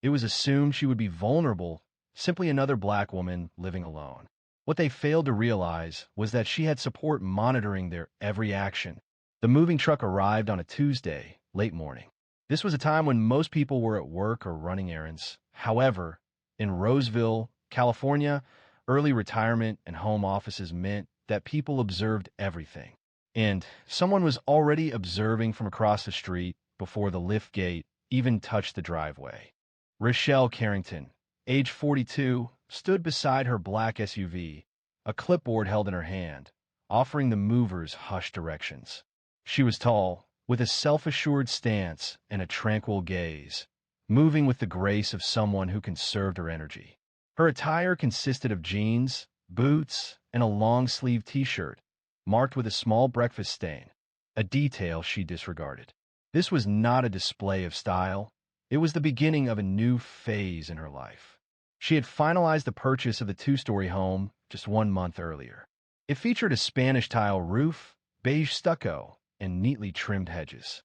It was assumed she would be vulnerable, simply another black woman living alone. What they failed to realize was that she had support monitoring their every action. The moving truck arrived on a Tuesday, late morning. This was a time when most people were at work or running errands. However, in Roseville, California, early retirement and home offices meant that people observed everything. And someone was already observing from across the street before the lift gate even touched the driveway. Rochelle Carrington, age 42, stood beside her black SUV, a clipboard held in her hand, offering the movers hushed directions. She was tall, with a self-assured stance and a tranquil gaze, moving with the grace of someone who conserved her energy. Her attire consisted of jeans, boots, and a long-sleeved t-shirt, marked with a small breakfast stain, a detail she disregarded. This was not a display of style. It was the beginning of a new phase in her life. She had finalized the purchase of the two-story home just 1 month earlier. It featured a Spanish tile roof, beige stucco, and neatly trimmed hedges.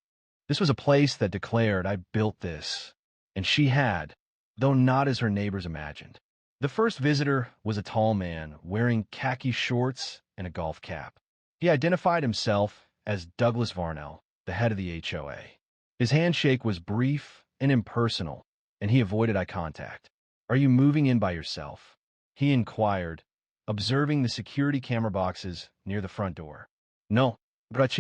This was a place that declared, "I built this." And she had, though not as her neighbors imagined. The first visitor was a tall man wearing khaki shorts and a golf cap. He identified himself as Douglas Varnell, the head of the HOA. His handshake was brief and impersonal, and he avoided eye contact. "Are you moving in by yourself?" he inquired, observing the security camera boxes near the front door. "No, not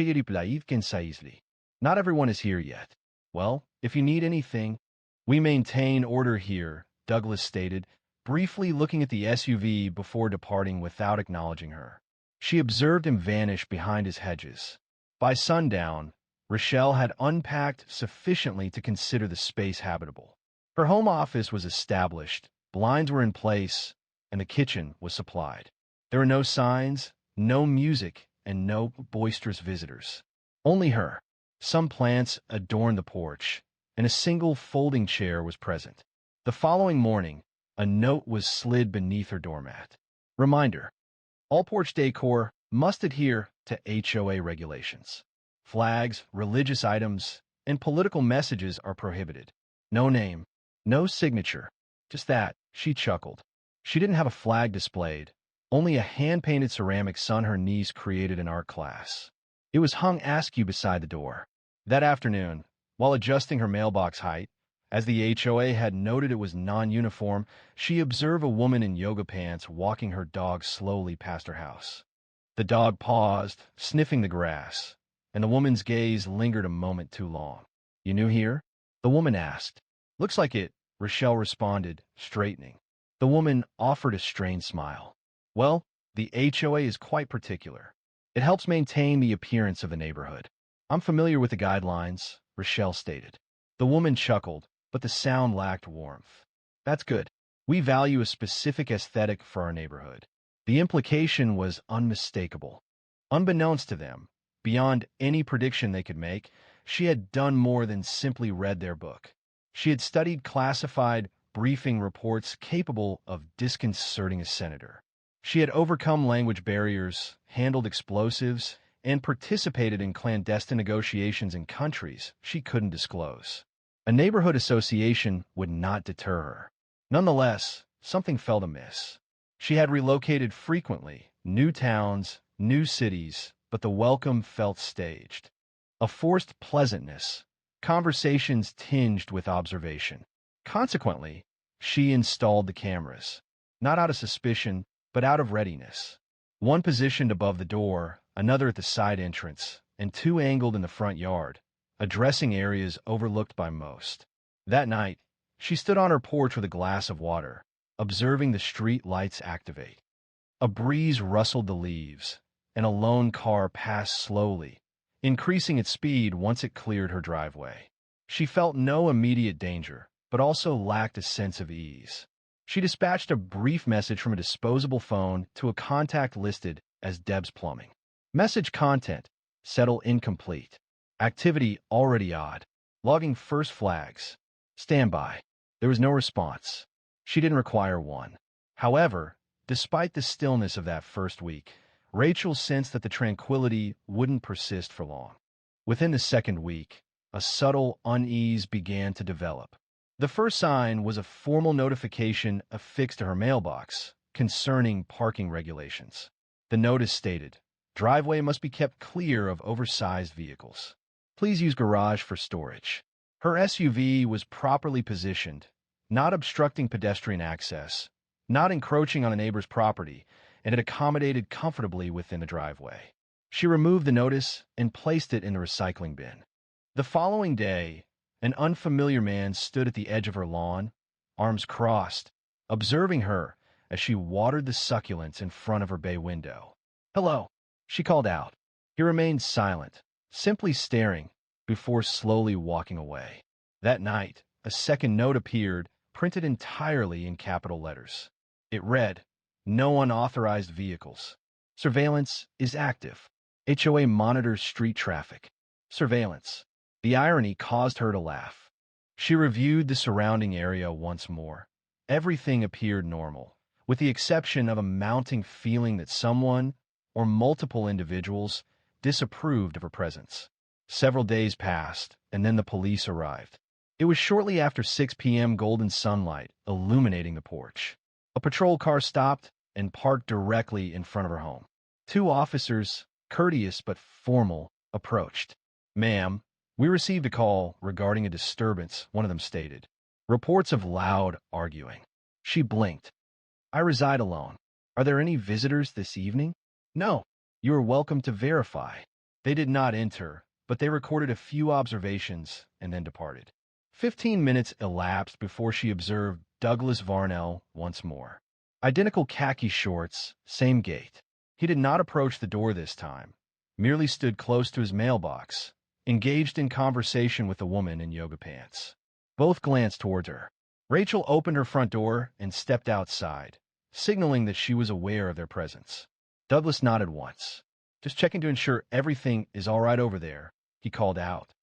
everyone is here yet." "Well, if you need anything, we maintain order here," Douglas stated, briefly looking at the SUV before departing without acknowledging her. She observed him vanish behind his hedges. By sundown, Rochelle had unpacked sufficiently to consider the space habitable. Her home office was established, blinds were in place, and the kitchen was supplied. There were no signs, no music, and no boisterous visitors. Only her. Some plants adorned the porch, and a single folding chair was present. The following morning, a note was slid beneath her doormat. Reminder: all porch decor must adhere to HOA regulations. Flags, religious items, and political messages are prohibited. No name, no signature, just that. She chuckled. She didn't have a flag displayed, only a hand-painted ceramic sun her niece created in art class. It was hung askew beside the door. That afternoon, while adjusting her mailbox height, as the HOA had noted it was non-uniform, she observed a woman in yoga pants walking her dog slowly past her house. The dog paused, sniffing the grass, and the woman's gaze lingered a moment too long. "You new here?" the woman asked. "Looks like it," Rochelle responded, straightening. The woman offered a strained smile. "Well, the HOA is quite particular. It helps maintain the appearance of the neighborhood." "I'm familiar with the guidelines," Rochelle stated. The woman chuckled, but the sound lacked warmth. "That's good. We value a specific aesthetic for our neighborhood." The implication was unmistakable. Unbeknownst to them, beyond any prediction they could make, she had done more than simply read their book. She had studied classified briefing reports capable of disconcerting a senator. She had overcome language barriers, handled explosives, and participated in clandestine negotiations in countries she couldn't disclose. A neighborhood association would not deter her. Nonetheless, something felt amiss. She had relocated frequently, new towns, new cities, but the welcome felt staged. A forced pleasantness, conversations tinged with observation. Consequently, she installed the cameras, not out of suspicion, but out of readiness. One positioned above the door, another at the side entrance, and two angled in the front yard, addressing areas overlooked by most. That night, she stood on her porch with a glass of water, observing the street lights activate. A breeze rustled the leaves, and a lone car passed slowly, increasing its speed once it cleared her driveway. She felt no immediate danger, but also lacked a sense of ease. She dispatched a brief message from a disposable phone to a contact listed as Deb's Plumbing. Message content: settle incomplete. Activity already odd. Logging first flags. Standby. There was no response. She didn't require one. However, despite the stillness of that first week, Rachel sensed that the tranquility wouldn't persist for long. Within the second week, a subtle unease began to develop. The first sign was a formal notification affixed to her mailbox concerning parking regulations. The notice stated, "Driveway must be kept clear of oversized vehicles. Please use garage for storage." Her SUV was properly positioned, not obstructing pedestrian access, not encroaching on a neighbor's property, and it accommodated comfortably within the driveway. She removed the notice and placed it in the recycling bin. The following day, an unfamiliar man stood at the edge of her lawn, arms crossed, observing her as she watered the succulents in front of her bay window. "Hello," she called out. He remained silent, simply staring, before slowly walking away. That night, a second note appeared, printed entirely in capital letters. It read, "No unauthorized vehicles. Surveillance is active. HOA monitors street traffic." Surveillance. The irony caused her to laugh. She reviewed the surrounding area once more. Everything appeared normal, with the exception of a mounting feeling that someone, or multiple individuals, disapproved of her presence. Several days passed, and then the police arrived. It was shortly after 6 p.m. golden sunlight illuminating the porch. A patrol car stopped and parked directly in front of her home. Two officers, courteous but formal, approached. "Ma'am, we received a call regarding a disturbance," one of them stated. "Reports of loud arguing." She blinked. "I reside alone. Are there any visitors this evening?" "No. You are welcome to verify." They did not enter, but they recorded a few observations and then departed. 15 minutes elapsed before she observed Douglas Varnell once more. Identical khaki shorts, same gait. He did not approach the door this time, merely stood close to his mailbox, engaged in conversation with a woman in yoga pants. Both glanced towards her. Rachel opened her front door and stepped outside, signaling that she was aware of their presence. Douglas nodded once. "Just checking to ensure everything is all right over there," he called out.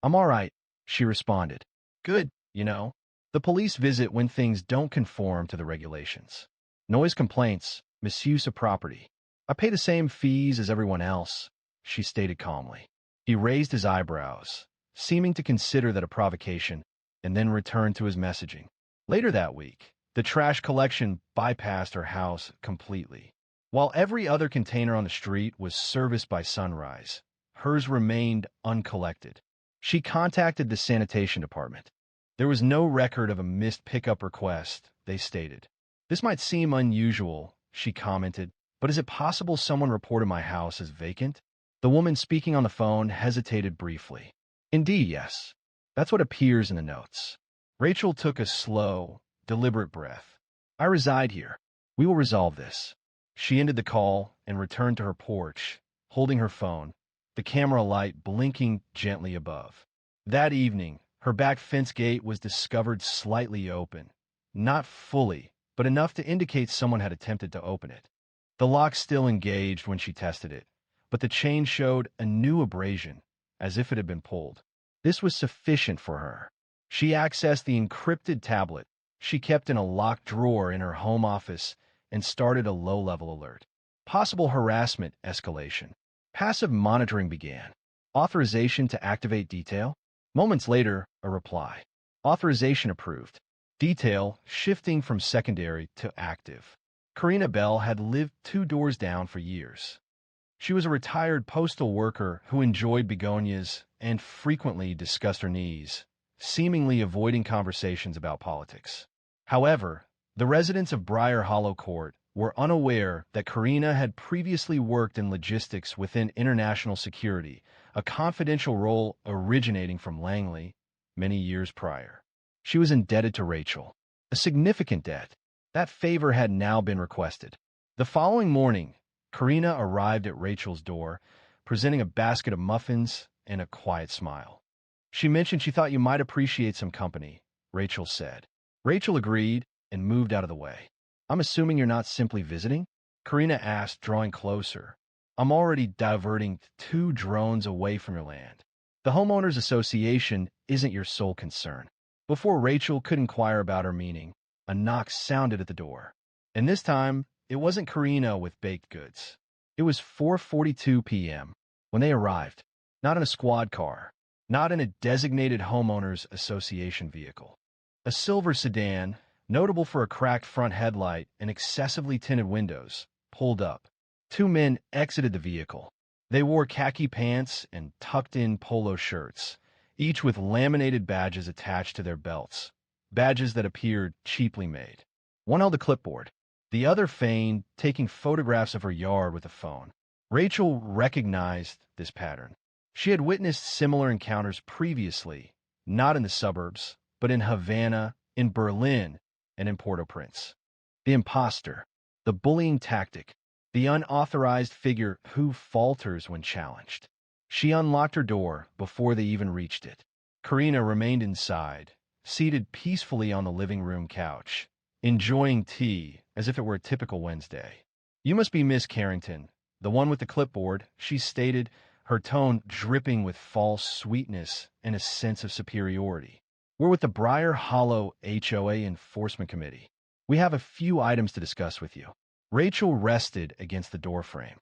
"I'm all right," she responded. "Good, the police visit when things don't conform to the regulations. Noise complaints, misuse of property. I pay the same fees as everyone else," she stated calmly. He raised his eyebrows, seeming to consider that a provocation, and then returned to his messaging. Later that week, the trash collection bypassed her house completely. While every other container on the street was serviced by sunrise, hers remained uncollected. She contacted the sanitation department. There was no record of a missed pickup request, they stated. "This might seem unusual," she commented, "but is it possible someone reported my house as vacant?" The woman speaking on the phone hesitated briefly. "Indeed, yes. That's what appears in the notes." Rachel took a slow, deliberate breath. "I reside here. We will resolve this." She ended the call and returned to her porch, holding her phone, the camera light blinking gently above. That evening, her back fence gate was discovered slightly open. Not fully, but enough to indicate someone had attempted to open it. The lock still engaged when she tested it, but the chain showed a new abrasion, as if it had been pulled. This was sufficient for her. She accessed the encrypted tablet she kept in a locked drawer in her home office and started a low-level alert. Possible harassment escalation. Passive monitoring began. Authorization to activate detail. Moments later, a reply. Authorization approved. Detail shifting from secondary to active. Karina Bell had lived 2 doors down for years. She was a retired postal worker who enjoyed begonias and frequently discussed her knees, seemingly avoiding conversations about politics. However, the residents of Briar Hollow Court were unaware that Karina had previously worked in logistics within international security, a confidential role originating from Langley many years prior. She was indebted to Rachel, a significant debt. That favor had now been requested. The following morning, Karina arrived at Rachel's door, presenting a basket of muffins and a quiet smile. She mentioned she thought you might appreciate some company, Rachel said. Rachel agreed and moved out of the way. "I'm assuming you're not simply visiting?" Karina asked, drawing closer. "I'm already diverting 2 drones away from your land. The homeowners association isn't your sole concern." Before Rachel could inquire about her meaning, a knock sounded at the door. And this time, it wasn't Karina with baked goods. It was 4:42 p.m. when they arrived, not in a squad car, not in a designated homeowners association vehicle. A silver sedan, notable for a cracked front headlight and excessively tinted windows, pulled up. Two men exited the vehicle. They wore khaki pants and tucked-in polo shirts, each with laminated badges attached to their belts, badges that appeared cheaply made. One held a clipboard. The other feigned taking photographs of her yard with a phone. Rachel recognized this pattern. She had witnessed similar encounters previously, not in the suburbs, but in Havana, in Berlin, and in Port-au-Prince. The imposter, the bullying tactic, the unauthorized figure who falters when challenged. She unlocked her door before they even reached it. Karina remained inside, seated peacefully on the living room couch, enjoying tea as if it were a typical Wednesday. "You must be Miss Carrington, the one with the clipboard," she stated, her tone dripping with false sweetness and a sense of superiority. "We're with the Briar Hollow HOA Enforcement Committee. We have a few items to discuss with you." Rachel rested against the doorframe.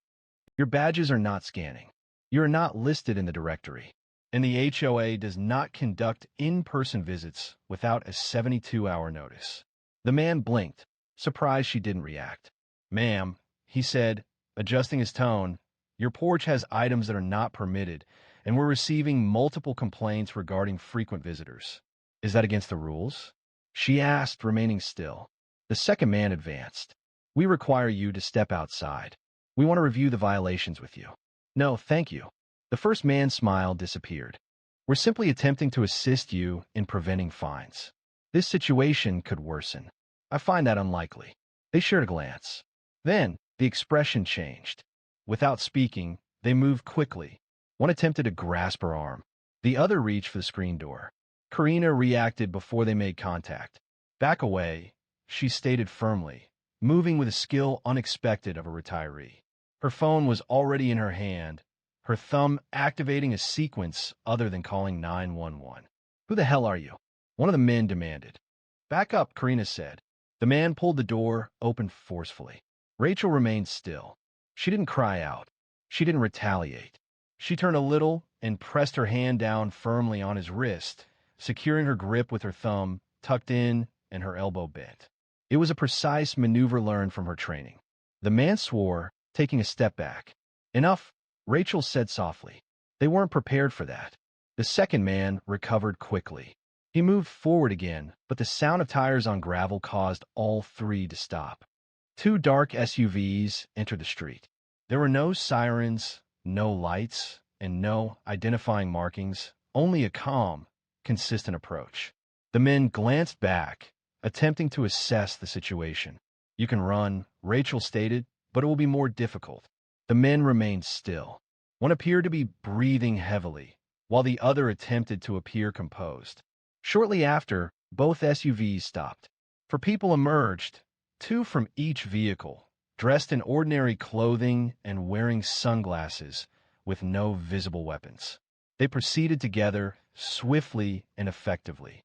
"Your badges are not scanning. You are not listed in the directory, and the HOA does not conduct in-person visits without a 72-hour notice." The man blinked, surprised she didn't react. "Ma'am," he said, adjusting his tone, "your porch has items that are not permitted, and we're receiving multiple complaints regarding frequent visitors." "Is that against the rules?" she asked, remaining still. The second man advanced. "We require you to step outside. We want to review the violations with you." "No, thank you." The first man's smile disappeared. "We're simply attempting to assist you in preventing fines. This situation could worsen." "I find that unlikely." They shared a glance. Then the expression changed. Without speaking, they moved quickly. One attempted to grasp her arm. The other reached for the screen door. Karina reacted before they made contact. "Back away," she stated firmly, moving with a skill unexpected of a retiree. Her phone was already in her hand, her thumb activating a sequence other than calling 911. "Who the hell are you?" one of the men demanded. "Back up," Karina said. The man pulled the door open forcefully. Rachel remained still. She didn't cry out. She didn't retaliate. She turned a little and pressed her hand down firmly on his wrist, securing her grip with her thumb tucked in and her elbow bent. It was a precise maneuver learned from her training. The man swore, taking a step back. "Enough," Rachel said softly. They weren't prepared for that. The second man recovered quickly. He moved forward again, but the sound of tires on gravel caused all three to stop. Two dark SUVs entered the street. There were no sirens, no lights, and no identifying markings, only a calm, consistent approach. The men glanced back, attempting to assess the situation. "You can run," Rachel stated, "but it will be more difficult." The men remained still. One appeared to be breathing heavily, while the other attempted to appear composed. Shortly after, both SUVs stopped. Four people emerged, two from each vehicle, dressed in ordinary clothing and wearing sunglasses, with no visible weapons. They proceeded together, swiftly and effectively.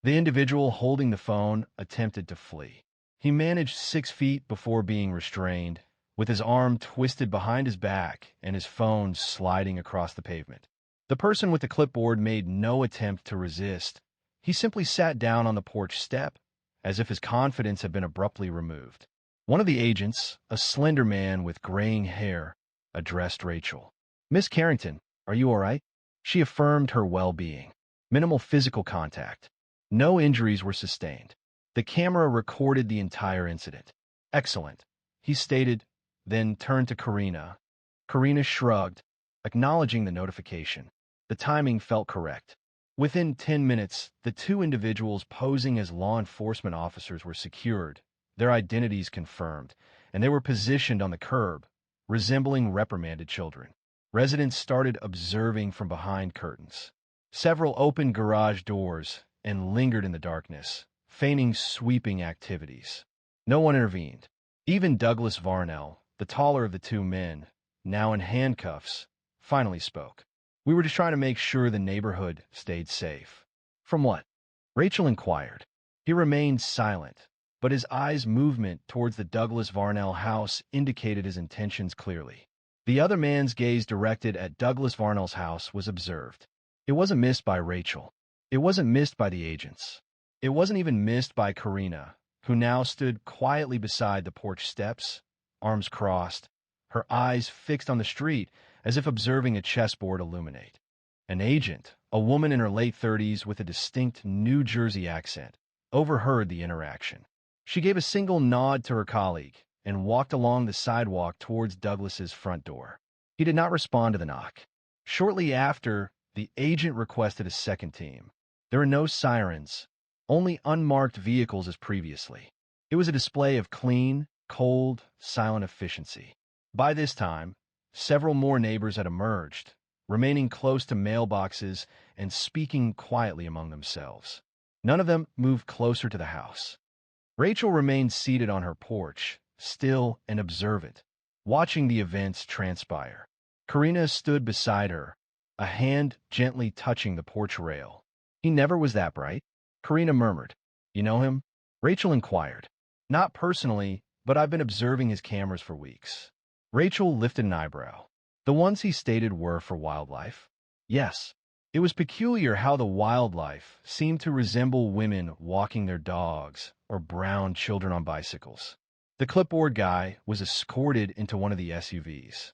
The individual holding the phone attempted to flee. He managed 6 feet before being restrained, with his arm twisted behind his back and his phone sliding across the pavement. The person with the clipboard made no attempt to resist. He simply sat down on the porch step, as if his confidence had been abruptly removed. One of the agents, a slender man with graying hair, addressed Rachel. "Miss Carrington, are you all right?" She affirmed her well-being. Minimal physical contact. No injuries were sustained. The camera recorded the entire incident. "Excellent," he stated, then turned to Karina. Karina shrugged, acknowledging the notification. The timing felt correct. Within 10 minutes, the two individuals posing as law enforcement officers were secured, their identities confirmed, and they were positioned on the curb, resembling reprimanded children. Residents started observing from behind curtains. Several opened garage doors and lingered in the darkness, feigning sweeping activities. No one intervened. Even Douglas Varnell, the taller of the two men, now in handcuffs, finally spoke. "We were just trying to make sure the neighborhood stayed safe." "From what?" Rachel inquired. He remained silent, but his eyes' movement towards the Douglas Varnell house indicated his intentions clearly. The other man's gaze directed at Douglas Varnell's house was observed. It wasn't missed by Rachel. It wasn't missed by the agents. It wasn't even missed by Karina, who now stood quietly beside the porch steps, arms crossed, her eyes fixed on the street as if observing a chessboard illuminate. An agent, a woman in her late 30s with a distinct New Jersey accent, overheard the interaction. She gave a single nod to her colleague and walked along the sidewalk towards Douglas's front door. He did not respond to the knock. Shortly after, the agent requested a second team. There were no sirens, only unmarked vehicles as previously. It was a display of clean, cold, silent efficiency. By this time, several more neighbors had emerged, remaining close to mailboxes and speaking quietly among themselves. None of them moved closer to the house. Rachel remained seated on her porch, still and observant, watching the events transpire. Karina stood beside her, a hand gently touching the porch rail. He never was that bright, Karina murmured. You know him? Rachel inquired. Not personally, but I've been observing his cameras for weeks. Rachel lifted an eyebrow. The ones he stated were for wildlife? Yes. It was peculiar how the wildlife seemed to resemble women walking their dogs or brown children on bicycles. The clipboard guy was escorted into one of the SUVs.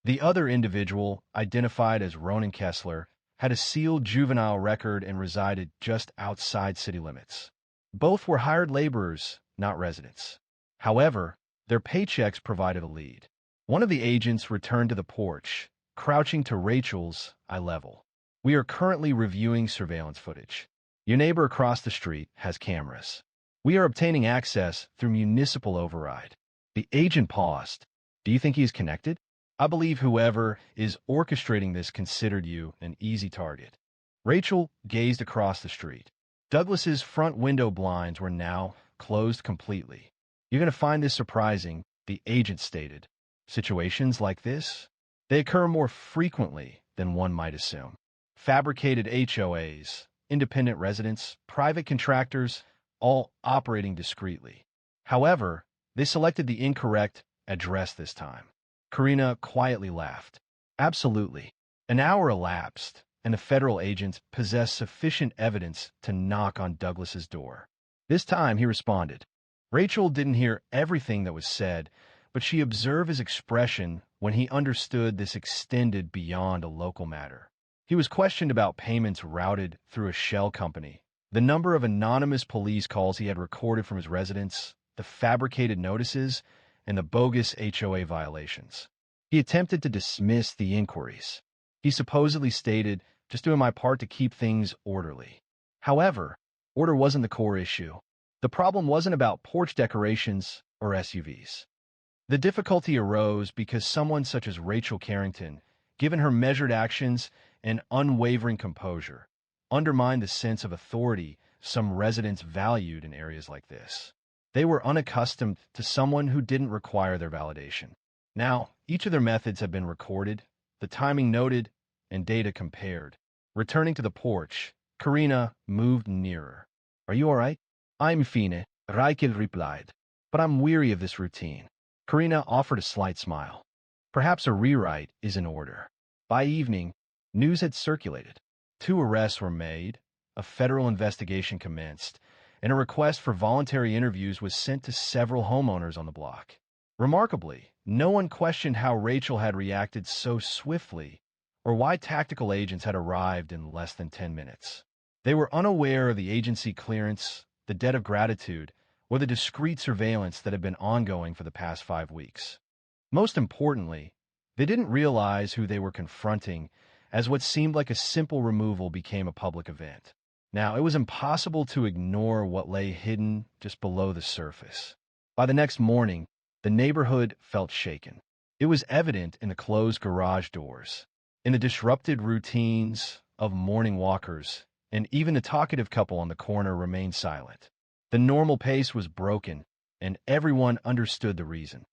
The other individual, identified as Ronan Kessler, had a sealed juvenile record and resided just outside city limits. Both were hired laborers, not residents. However, their paychecks provided a lead. One of the agents returned to the porch, crouching to Rachel's eye level. We are currently reviewing surveillance footage. Your neighbor across the street has cameras. We are obtaining access through municipal override. The agent paused. Do you think he is connected? I believe whoever is orchestrating this considered you an easy target. Rachel gazed across the street. Douglas's front window blinds were now closed completely. You're going to find this surprising, the agent stated. Situations like this, they occur more frequently than one might assume. Fabricated HOAs, independent residents, private contractors, all operating discreetly. However, they selected the incorrect address this time. Karina quietly laughed. Absolutely. An hour elapsed, and the federal agents possessed sufficient evidence to knock on Douglas's door. This time he responded. Rachel didn't hear everything that was said, but she observed his expression when he understood this extended beyond a local matter. He was questioned about payments routed through a shell company, the number of anonymous police calls he had recorded from his residence, the fabricated notices, and the bogus HOA violations. He attempted to dismiss the inquiries. He supposedly stated, just doing my part to keep things orderly. However, order wasn't the core issue. The problem wasn't about porch decorations or SUVs. The difficulty arose because someone such as Rachel Carrington, given her measured actions and unwavering composure, undermined the sense of authority some residents valued in areas like this. They were unaccustomed to someone who didn't require their validation. Now, each of their methods had been recorded, the timing noted, and data compared. Returning to the porch, Karina moved nearer. Are you all right? I'm fine, Rachel replied. But I'm weary of this routine. Karina offered a slight smile. Perhaps a rewrite is in order. By evening, news had circulated. 2 arrests were made, a federal investigation commenced, and a request for voluntary interviews was sent to several homeowners on the block. Remarkably, no one questioned how Rachel had reacted so swiftly or why tactical agents had arrived in less than 10 minutes. They were unaware of the agency clearance, the debt of gratitude, or the discreet surveillance that had been ongoing for the past 5 weeks. Most importantly, they didn't realize who they were confronting as what seemed like a simple removal became a public event. Now, it was impossible to ignore what lay hidden just below the surface. By the next morning, the neighborhood felt shaken. It was evident in the closed garage doors, in the disrupted routines of morning walkers, and even the talkative couple on the corner remained silent. The normal pace was broken, and everyone understood the reason.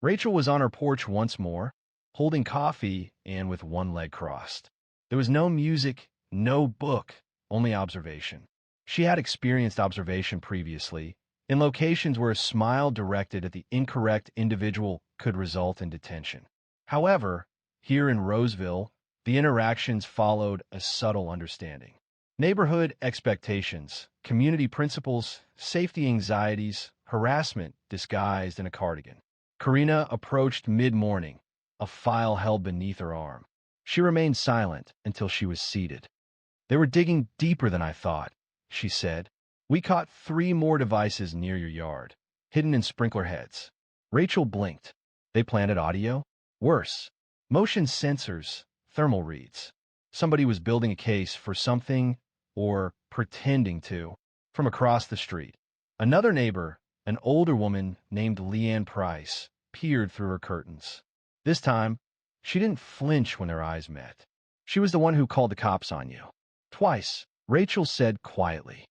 Rachel was on her porch once more, holding coffee and with one leg crossed. There was no music, no book, only observation. She had experienced observation previously, in locations where a smile directed at the incorrect individual could result in detention. However, here in Roseville, the interactions followed a subtle understanding. Neighborhood expectations, community principles, safety anxieties, harassment disguised in a cardigan. Karina approached mid-morning, a file held beneath her arm. She remained silent until she was seated. They were digging deeper than I thought, she said. We caught 3 more devices near your yard, hidden in sprinkler heads. Rachel blinked. They planted audio? Worse, motion sensors, thermal reads. Somebody was building a case for something, or pretending to, from across the street. Another neighbor, an older woman named Leanne Price, peered through her curtains. This time, she didn't flinch when their eyes met. She was the one who called the cops on you. Twice, Rachel said quietly.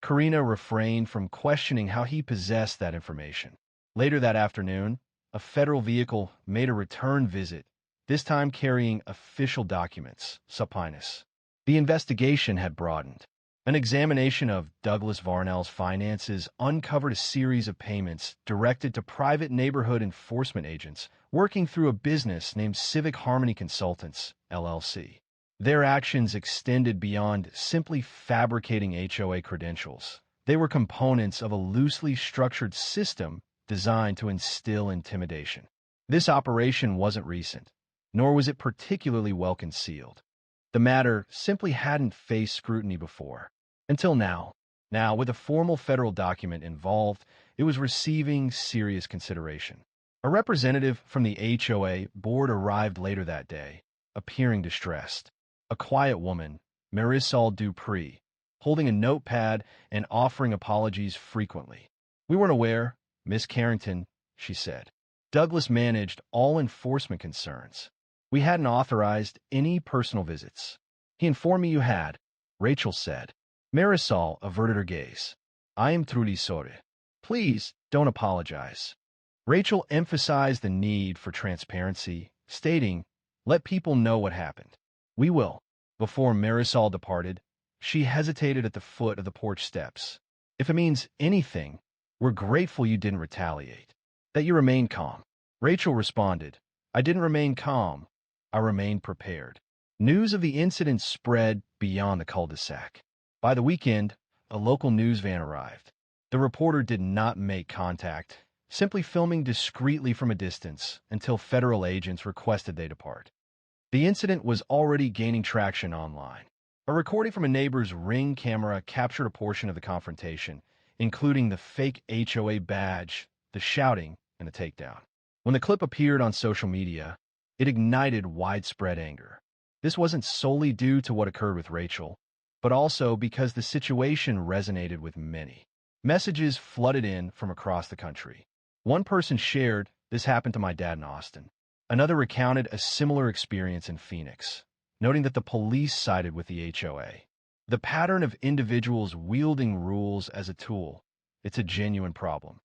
Karina refrained from questioning how he possessed that information. Later that afternoon, a federal vehicle made a return visit, this time carrying official documents, subpoenas. The investigation had broadened. An examination of Douglas Varnell's finances uncovered a series of payments directed to private neighborhood enforcement agents working through a business named Civic Harmony Consultants, LLC. Their actions extended beyond simply fabricating HOA credentials. They were components of a loosely structured system designed to instill intimidation. This operation wasn't recent, nor was it particularly well concealed. The matter simply hadn't faced scrutiny before. Until now. Now, with a formal federal document involved, it was receiving serious consideration. A representative from the HOA board arrived later that day, appearing distressed. A quiet woman, Marisol Dupree, holding a notepad and offering apologies frequently. We weren't aware, Miss Carrington, she said. Douglas managed all enforcement concerns. We hadn't authorized any personal visits. He informed me you had, Rachel said. Marisol averted her gaze. I am truly sorry. Please don't apologize. Rachel emphasized the need for transparency, stating, let people know what happened. We will. Before Marisol departed, she hesitated at the foot of the porch steps. If it means anything, we're grateful you didn't retaliate, that you remained calm. Rachel responded, I didn't remain calm. I remained prepared. News of the incident spread beyond the cul-de-sac. By the weekend, a local news van arrived. The reporter did not make contact, simply filming discreetly from a distance until federal agents requested they depart. The incident was already gaining traction online. A recording from a neighbor's Ring camera captured a portion of the confrontation, including the fake HOA badge, the shouting, and the takedown. When the clip appeared on social media, it ignited widespread anger. This wasn't solely due to what occurred with Rachel, but also because the situation resonated with many. Messages flooded in from across the country. One person shared, "This happened to my dad in Austin." Another recounted a similar experience in Phoenix, noting that the police sided with the HOA. The pattern of individuals wielding rules as a tool, it's a genuine problem.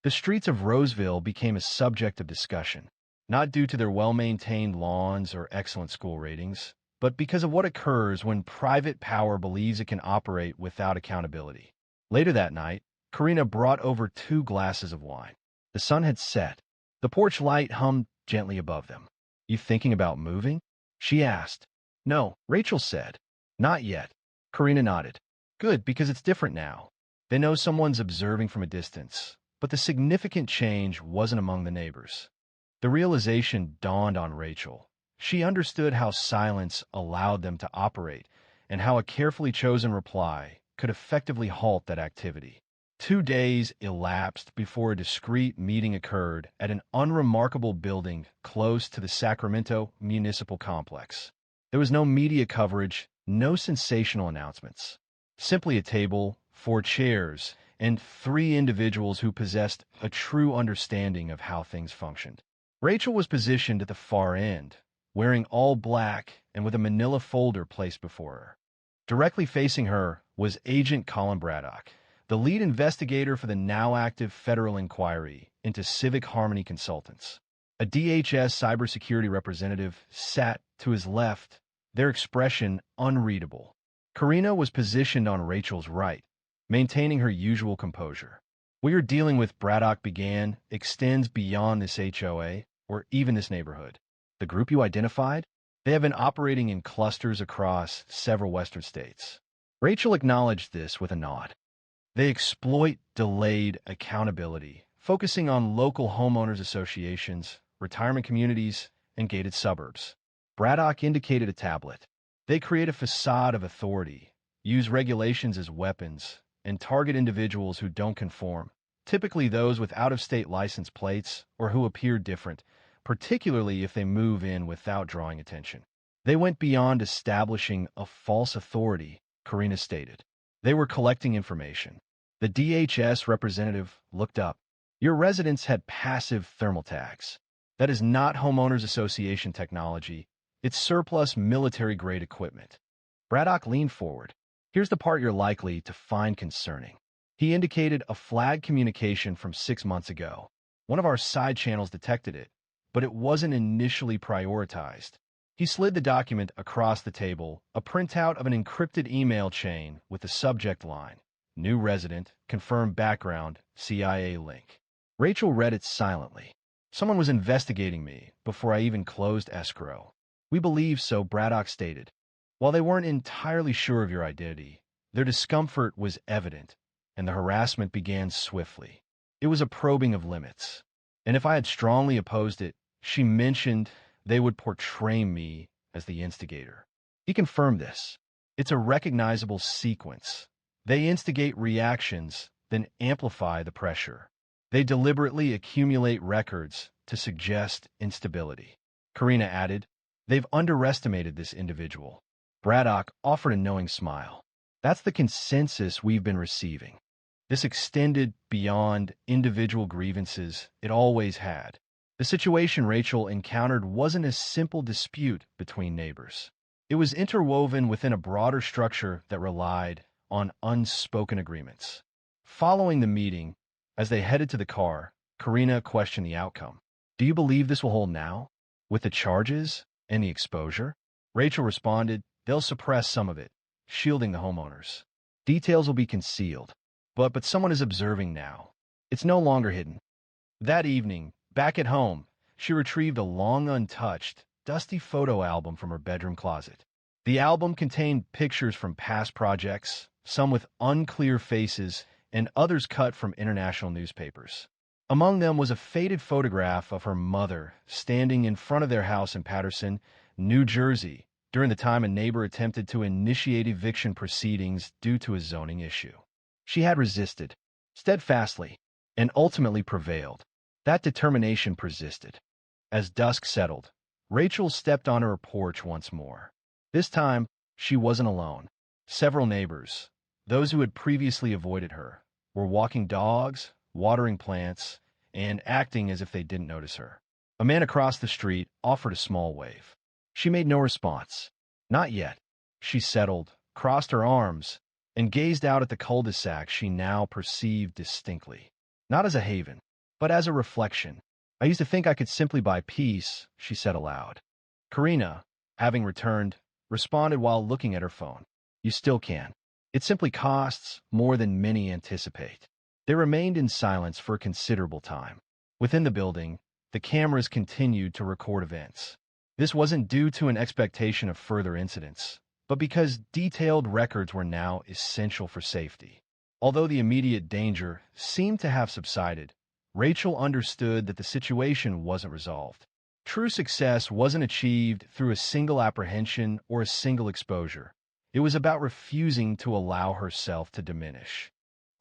The streets of Roseville became a subject of discussion, not due to their well-maintained lawns or excellent school ratings, but because of what occurs when private power believes it can operate without accountability. Later that night, Karina brought over 2 glasses of wine. The sun had set. The porch light hummed gently above them. You thinking about moving? She asked. No, Rachel said. Not yet. Karina nodded. Good, because it's different now. They know someone's observing from a distance, but the significant change wasn't among the neighbors. The realization dawned on Rachel. She understood how silence allowed them to operate and how a carefully chosen reply could effectively halt that activity. 2 days elapsed before a discreet meeting occurred at an unremarkable building close to the Sacramento Municipal Complex. There was no media coverage, no sensational announcements. Simply a table, 4 chairs, and 3 individuals who possessed a true understanding of how things functioned. Rachel was positioned at the far end, wearing all black and with a manila folder placed before her. Directly facing her was Agent Colin Braddock, the lead investigator for the now-active federal inquiry into Civic Harmony Consultants. A DHS cybersecurity representative sat to his left, their expression unreadable. Karina was positioned on Rachel's right, maintaining her usual composure. What you're dealing with, Braddock began, extends beyond this HOA, or even this neighborhood. The group you identified? They have been operating in clusters across several western states. Rachel acknowledged this with a nod. They exploit delayed accountability, focusing on local homeowners associations, retirement communities, and gated suburbs. Braddock indicated a tablet. They create a facade of authority, use regulations as weapons, and target individuals who don't conform, typically those with out-of-state license plates or who appear different, particularly if they move in without drawing attention. They went beyond establishing a false authority, Karina stated. They were collecting information. The DHS representative looked up. Your residence had passive thermal tags. That is not homeowners association technology. It's surplus military-grade equipment. Braddock leaned forward. Here's the part you're likely to find concerning. He indicated a flag communication from 6 months ago. One of our side channels detected it, but it wasn't initially prioritized. He slid the document across the table, a printout of an encrypted email chain with the subject line, New resident, confirmed background, CIA link. Rachel read it silently. Someone was investigating me before I even closed escrow. We believe so, Braddock stated. While they weren't entirely sure of your identity, their discomfort was evident, and the harassment began swiftly. It was a probing of limits. And if I had strongly opposed it, she mentioned they would portray me as the instigator. He confirmed this. It's a recognizable sequence. They instigate reactions, then amplify the pressure. They deliberately accumulate records to suggest instability. Karina added, they've underestimated this individual. Braddock offered a knowing smile. That's the consensus we've been receiving. This extended beyond individual grievances it always had. The situation Rachel encountered wasn't a simple dispute between neighbors. It was interwoven within a broader structure that relied on unspoken agreements. Following the meeting, as they headed to the car, Karina questioned the outcome. Do you believe this will hold now? With the charges and the exposure? Rachel responded, they'll suppress some of it, shielding the homeowners. Details will be concealed. But someone is observing now. It's no longer hidden. That evening, back at home, she retrieved a long untouched, dusty photo album from her bedroom closet. The album contained pictures from past projects, some with unclear faces, and others cut from international newspapers. Among them was a faded photograph of her mother standing in front of their house in Paterson, New Jersey, during the time a neighbor attempted to initiate eviction proceedings due to a zoning issue. She had resisted, steadfastly, and ultimately prevailed. That determination persisted. As dusk settled, Rachel stepped onto her porch once more. This time, she wasn't alone. Several neighbors, those who had previously avoided her, were walking dogs, watering plants, and acting as if they didn't notice her. A man across the street offered a small wave. She made no response. Not yet. She settled, crossed her arms, and gazed out at the cul-de-sac she now perceived distinctly. Not as a haven, but as a reflection. I used to think I could simply buy peace, she said aloud. Karina, having returned, responded while looking at her phone. You still can. It simply costs more than many anticipate. They remained in silence for a considerable time. Within the building, the cameras continued to record events. This wasn't due to an expectation of further incidents, but because detailed records were now essential for safety. Although the immediate danger seemed to have subsided, Rachel understood that the situation wasn't resolved. True success wasn't achieved through a single apprehension or a single exposure. It was about refusing to allow herself to diminish.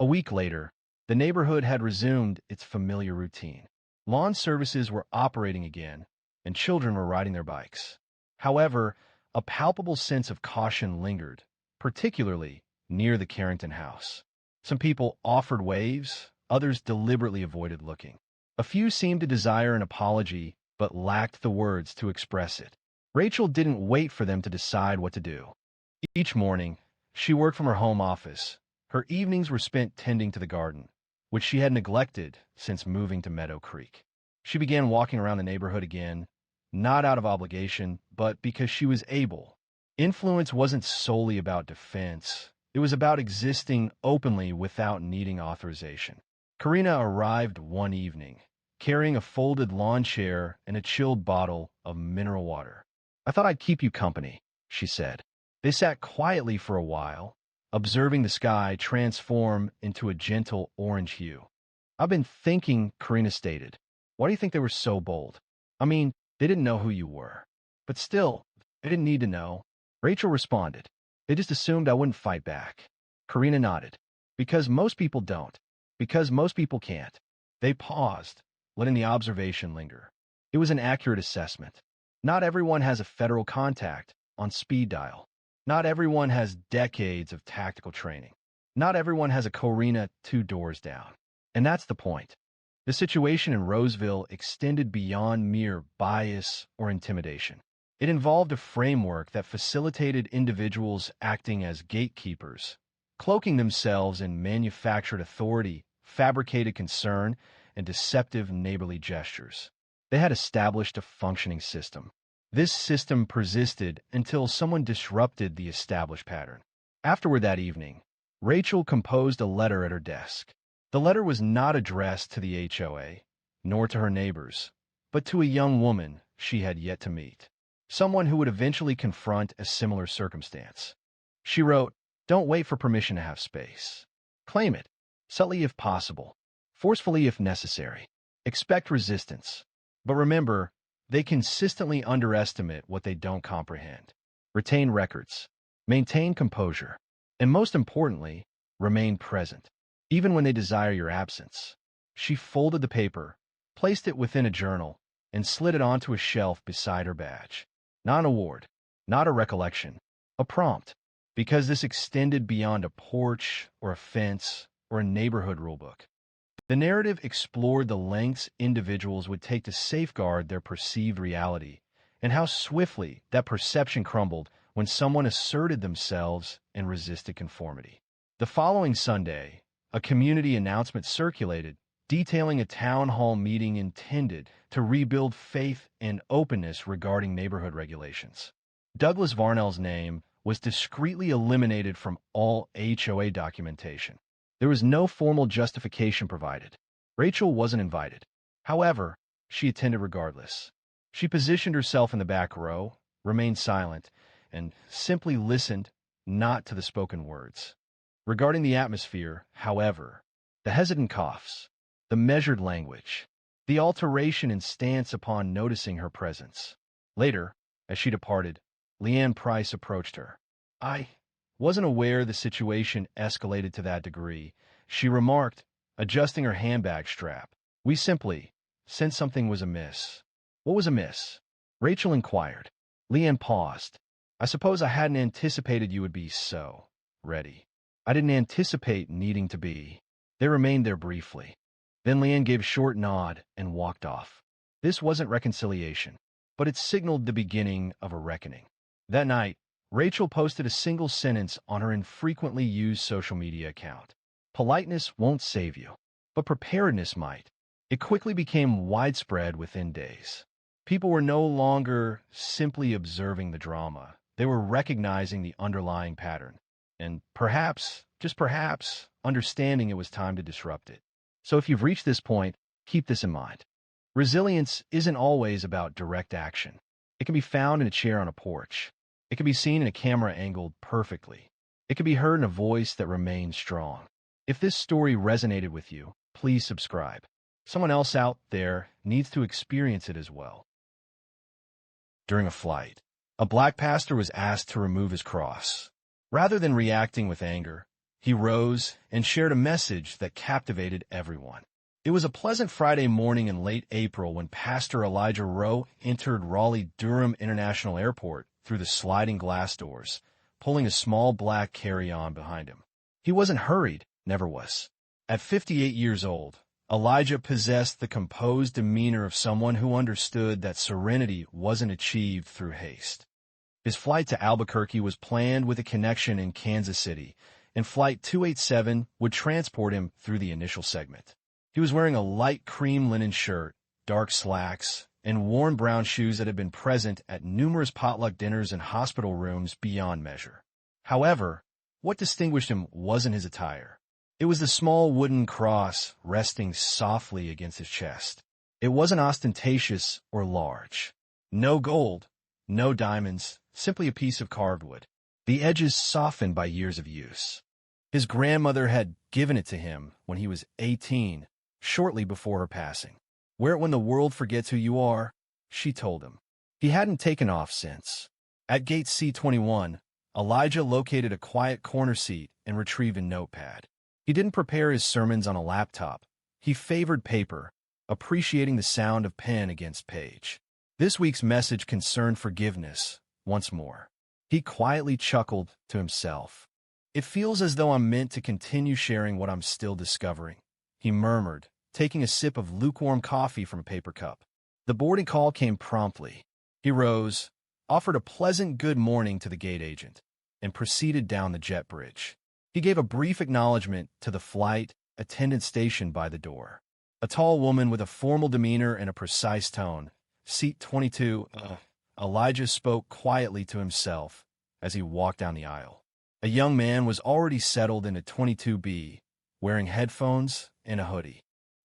A week later, the neighborhood had resumed its familiar routine. Lawn services were operating again, and children were riding their bikes. However, a palpable sense of caution lingered, particularly near the Carrington house. Some people offered waves, others deliberately avoided looking. A few seemed to desire an apology, but lacked the words to express it. Rachel didn't wait for them to decide what to do. Each morning, she worked from her home office. Her evenings were spent tending to the garden, which she had neglected since moving to Meadow Creek. She began walking around the neighborhood again, not out of obligation, but because she was able. Influence wasn't solely about defense. It was about existing openly without needing authorization. Karina arrived one evening, carrying a folded lawn chair and a chilled bottle of mineral water. I thought I'd keep you company, she said. They sat quietly for a while, observing the sky transform into a gentle orange hue. "I've been thinking," Karina stated. "Why do you think they were so bold? I mean, they didn't know who you were. But still, they didn't need to know." Rachel responded. "They just assumed I wouldn't fight back." Karina nodded. "Because most people don't. Because most people can't." They paused, letting the observation linger. It was an accurate assessment. Not everyone has a federal contact on speed dial. Not everyone has decades of tactical training. Not everyone has a Corina 2 doors down. And that's the point. The situation in Roseville extended beyond mere bias or intimidation. It involved a framework that facilitated individuals acting as gatekeepers, cloaking themselves in manufactured authority, fabricated concern, and deceptive neighborly gestures. They had established a functioning system. This system persisted until someone disrupted the established pattern. Afterward that evening, Rachel composed a letter at her desk. The letter was not addressed to the HOA, nor to her neighbors, but to a young woman she had yet to meet, someone who would eventually confront a similar circumstance. She wrote, "Don't wait for permission to have space. Claim it, subtly if possible, forcefully if necessary. Expect resistance. But remember, they consistently underestimate what they don't comprehend. Retain records. Maintain composure. And most importantly, remain present, even when they desire your absence." She folded the paper, placed it within a journal, and slid it onto a shelf beside her badge. Not an award, not a recollection, a prompt, because this extended beyond a porch or a fence or a neighborhood rulebook. The narrative explored the lengths individuals would take to safeguard their perceived reality, and how swiftly that perception crumbled when someone asserted themselves and resisted conformity. The following Sunday, a community announcement circulated detailing a town hall meeting intended to rebuild faith and openness regarding neighborhood regulations. Douglas Varnell's name was discreetly eliminated from all HOA documentation. There was no formal justification provided. Rachel wasn't invited. However, she attended regardless. She positioned herself in the back row, remained silent, and simply listened, not to the spoken words. Regarding the atmosphere, however, the hesitant coughs, the measured language, the alteration in stance upon noticing her presence. Later, as she departed, Leanne Price approached her. "I wasn't aware the situation escalated to that degree," she remarked, adjusting her handbag strap. "We simply sensed something was amiss." "What was amiss?" Rachel inquired. Leanne paused. "I suppose I hadn't anticipated you would be so ready. I didn't anticipate needing to be." They remained there briefly. Then Leanne gave a short nod and walked off. This wasn't reconciliation, but it signaled the beginning of a reckoning. That night, Rachel posted a single sentence on her infrequently used social media account. "Politeness won't save you, but preparedness might." It quickly became widespread within days. People were no longer simply observing the drama. They were recognizing the underlying pattern, and perhaps, just perhaps, understanding it was time to disrupt it. So if you've reached this point, keep this in mind. Resilience isn't always about direct action. It can be found in a chair on a porch. It can be seen in a camera angled perfectly. It can be heard in a voice that remains strong. If this story resonated with you, please subscribe. Someone else out there needs to experience it as well. During a flight, a black pastor was asked to remove his cross. Rather than reacting with anger, he rose and shared a message that captivated everyone. It was a pleasant Friday morning in late April when Pastor Elijah Rowe entered Raleigh-Durham International Airport through the sliding glass doors, pulling a small black carry-on behind him. He wasn't hurried, never was. At 58 years old, Elijah possessed the composed demeanor of someone who understood that serenity wasn't achieved through haste. His flight to Albuquerque was planned with a connection in Kansas City, and Flight 287 would transport him through the initial segment. He was wearing a light cream linen shirt, dark slacks, and worn brown shoes that had been present at numerous potluck dinners and hospital rooms beyond measure. However, what distinguished him wasn't his attire. It was the small wooden cross resting softly against his chest. It wasn't ostentatious or large. No gold, no diamonds, simply a piece of carved wood, the edges softened by years of use. His grandmother had given it to him when he was 18, shortly before her passing. "Wear it when the world forgets who you are," she told him. He hadn't taken off since. At gate C21, Elijah located a quiet corner seat and retrieved a notepad. He didn't prepare his sermons on a laptop. He favored paper, appreciating the sound of pen against page. This week's message concerned forgiveness, once more. He quietly chuckled to himself. "It feels as though I'm meant to continue sharing what I'm still discovering," he murmured, taking a sip of lukewarm coffee from a paper cup. The boarding call came promptly. He rose, offered a pleasant good morning to the gate agent, and proceeded down the jet bridge. He gave a brief acknowledgement to the flight attendant stationed by the door. A tall woman with a formal demeanor and a precise tone. "Seat 22, Elijah spoke quietly to himself as he walked down the aisle. A young man was already settled into 22B, wearing headphones and a hoodie.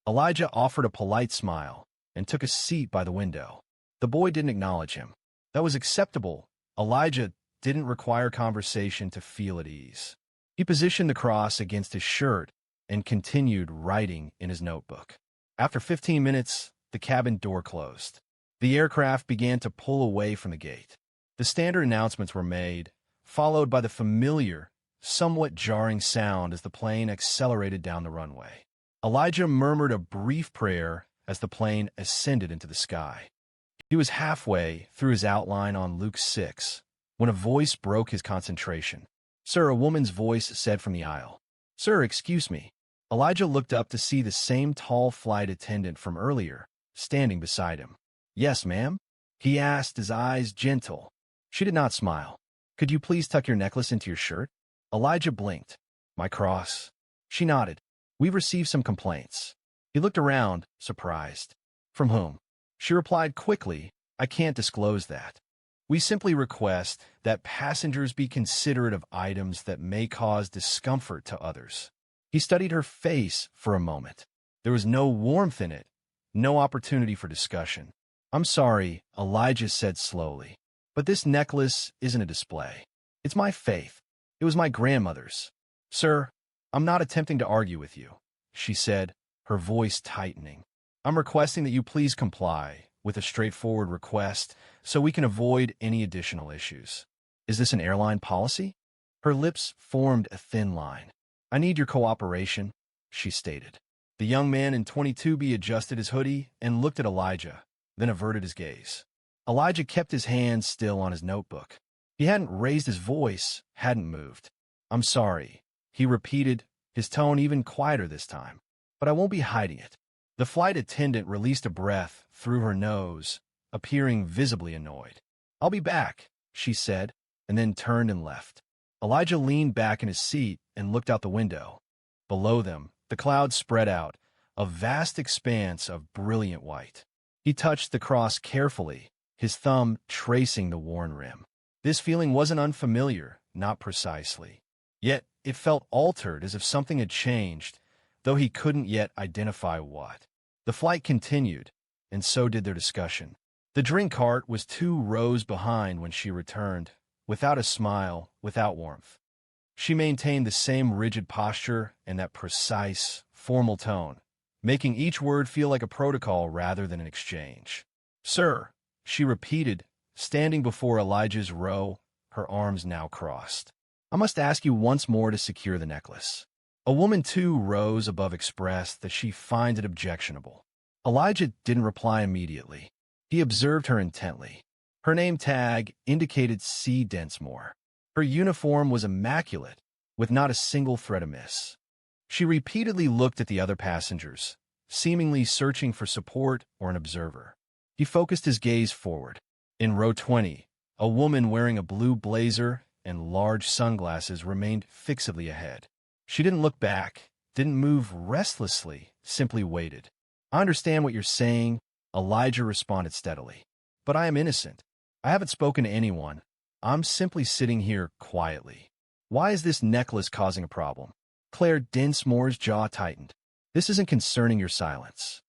Elijah offered a polite smile and took a seat by the window. The boy didn't acknowledge him. That was acceptable. Elijah didn't require conversation to feel at ease. He positioned the cross against his shirt and continued writing in his notebook. After 15 minutes, the cabin door closed. The aircraft began to pull away from the gate. The standard announcements were made, followed by the familiar, somewhat jarring sound as the plane accelerated down the runway. Elijah murmured a brief prayer as the plane ascended into the sky. He was halfway through his outline on Luke 6 when a voice broke his concentration. "Sir," a woman's voice said from the aisle. "Sir, excuse me." Elijah looked up to see the same tall flight attendant from earlier, standing beside him. "Yes, ma'am?" he asked, his eyes gentle. She did not smile. "Could you please tuck your necklace into your shirt?" Elijah blinked. "My cross." She nodded. "We've received some complaints." He looked around, surprised. "From whom?" She replied quickly, "I can't disclose that. We simply request that passengers be considerate of items that may cause discomfort to others." He studied her face for a moment. There was no warmth in it, no opportunity for discussion. "I'm sorry," Elijah said slowly, "but this necklace isn't a display. It's my faith. It was my grandmother's." "Sir, I'm not attempting to argue with you," she said, her voice tightening. "I'm requesting that you please comply with a straightforward request so we can avoid any additional issues." "Is this an airline policy?" Her lips formed a thin line. "I need your cooperation," she stated. The young man in 22B adjusted his hoodie and looked at Elijah, then averted his gaze. Elijah kept his hands still on his notebook. He hadn't raised his voice, hadn't moved. "I'm sorry," he repeated, his tone even quieter this time. "But I won't be hiding it." The flight attendant released a breath through her nose, appearing visibly annoyed. "I'll be back," she said, and then turned and left. Elijah leaned back in his seat and looked out the window. Below them, the clouds spread out, a vast expanse of brilliant white. He touched the cross carefully, his thumb tracing the worn rim. This feeling wasn't unfamiliar, not precisely. Yet it felt altered, as if something had changed, though he couldn't yet identify what. The flight continued, and so did their discussion. The drink cart was 2 rows behind when she returned, without a smile, without warmth. She maintained the same rigid posture and that precise, formal tone, making each word feel like a protocol rather than an exchange. "Sir," she repeated, standing before Elijah's row, her arms now crossed. "I must ask you once more to secure the necklace." A woman 2 rows above expressed that she finds it objectionable. Elijah didn't reply immediately. He observed her intently. Her name tag indicated C. Densmore. Her uniform was immaculate, with not a single thread amiss. She repeatedly looked at the other passengers, seemingly searching for support or an observer. He focused his gaze forward. In row 20, a woman wearing a blue blazer and large sunglasses remained fixedly ahead. She didn't look back, didn't move restlessly, simply waited. "I understand what you're saying," Elijah responded steadily. "But I am innocent. I haven't spoken to anyone. I'm simply sitting here quietly. Why is this necklace causing a problem?" Claire Densmore's jaw tightened. "This isn't concerning your silence.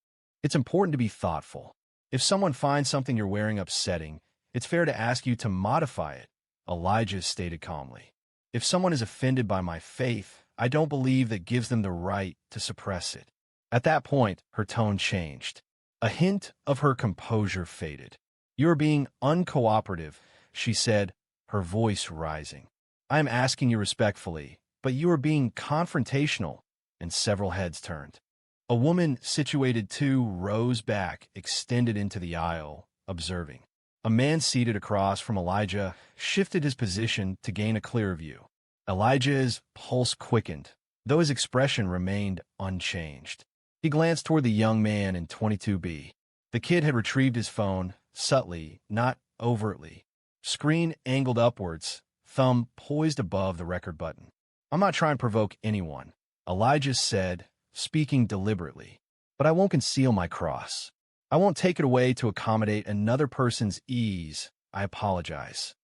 It's important to be thoughtful. If someone finds something you're wearing upsetting, it's fair to ask you to modify it," Elijah stated calmly. "If someone is offended by my faith, I don't believe that gives them the right to suppress it. At that point, her tone changed. A hint of her composure faded. You are being uncooperative, she said, her voice rising. I am asking you respectfully, but you are being confrontational, and several heads turned. A woman situated 2 rows back extended into the aisle, observing. A man seated across from Elijah shifted his position to gain a clearer view. Elijah's pulse quickened, though his expression remained unchanged. He glanced toward the young man in 22B. The kid had retrieved his phone, subtly, not overtly. Screen angled upwards, thumb poised above the record button. I'm not trying to provoke anyone, Elijah said, speaking deliberately. But I won't conceal my cross. I won't take it away to accommodate another person's ease. I apologize.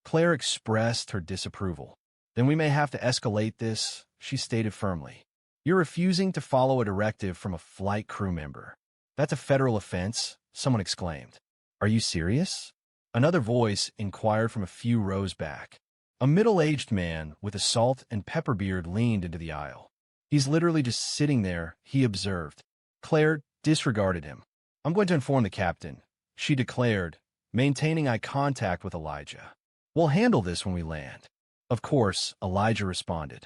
Claire expressed her disapproval. Then we may have to escalate this, she stated firmly. You're refusing to follow a directive from a flight crew member. That's a federal offense, someone exclaimed. Are you serious? Another voice inquired from a few rows back. A middle-aged man with a salt and pepper beard leaned into the aisle. He's literally just sitting there, he observed. Claire disregarded him. I'm going to inform the captain, she declared, maintaining eye contact with Elijah. We'll handle this when we land. Of course, Elijah responded.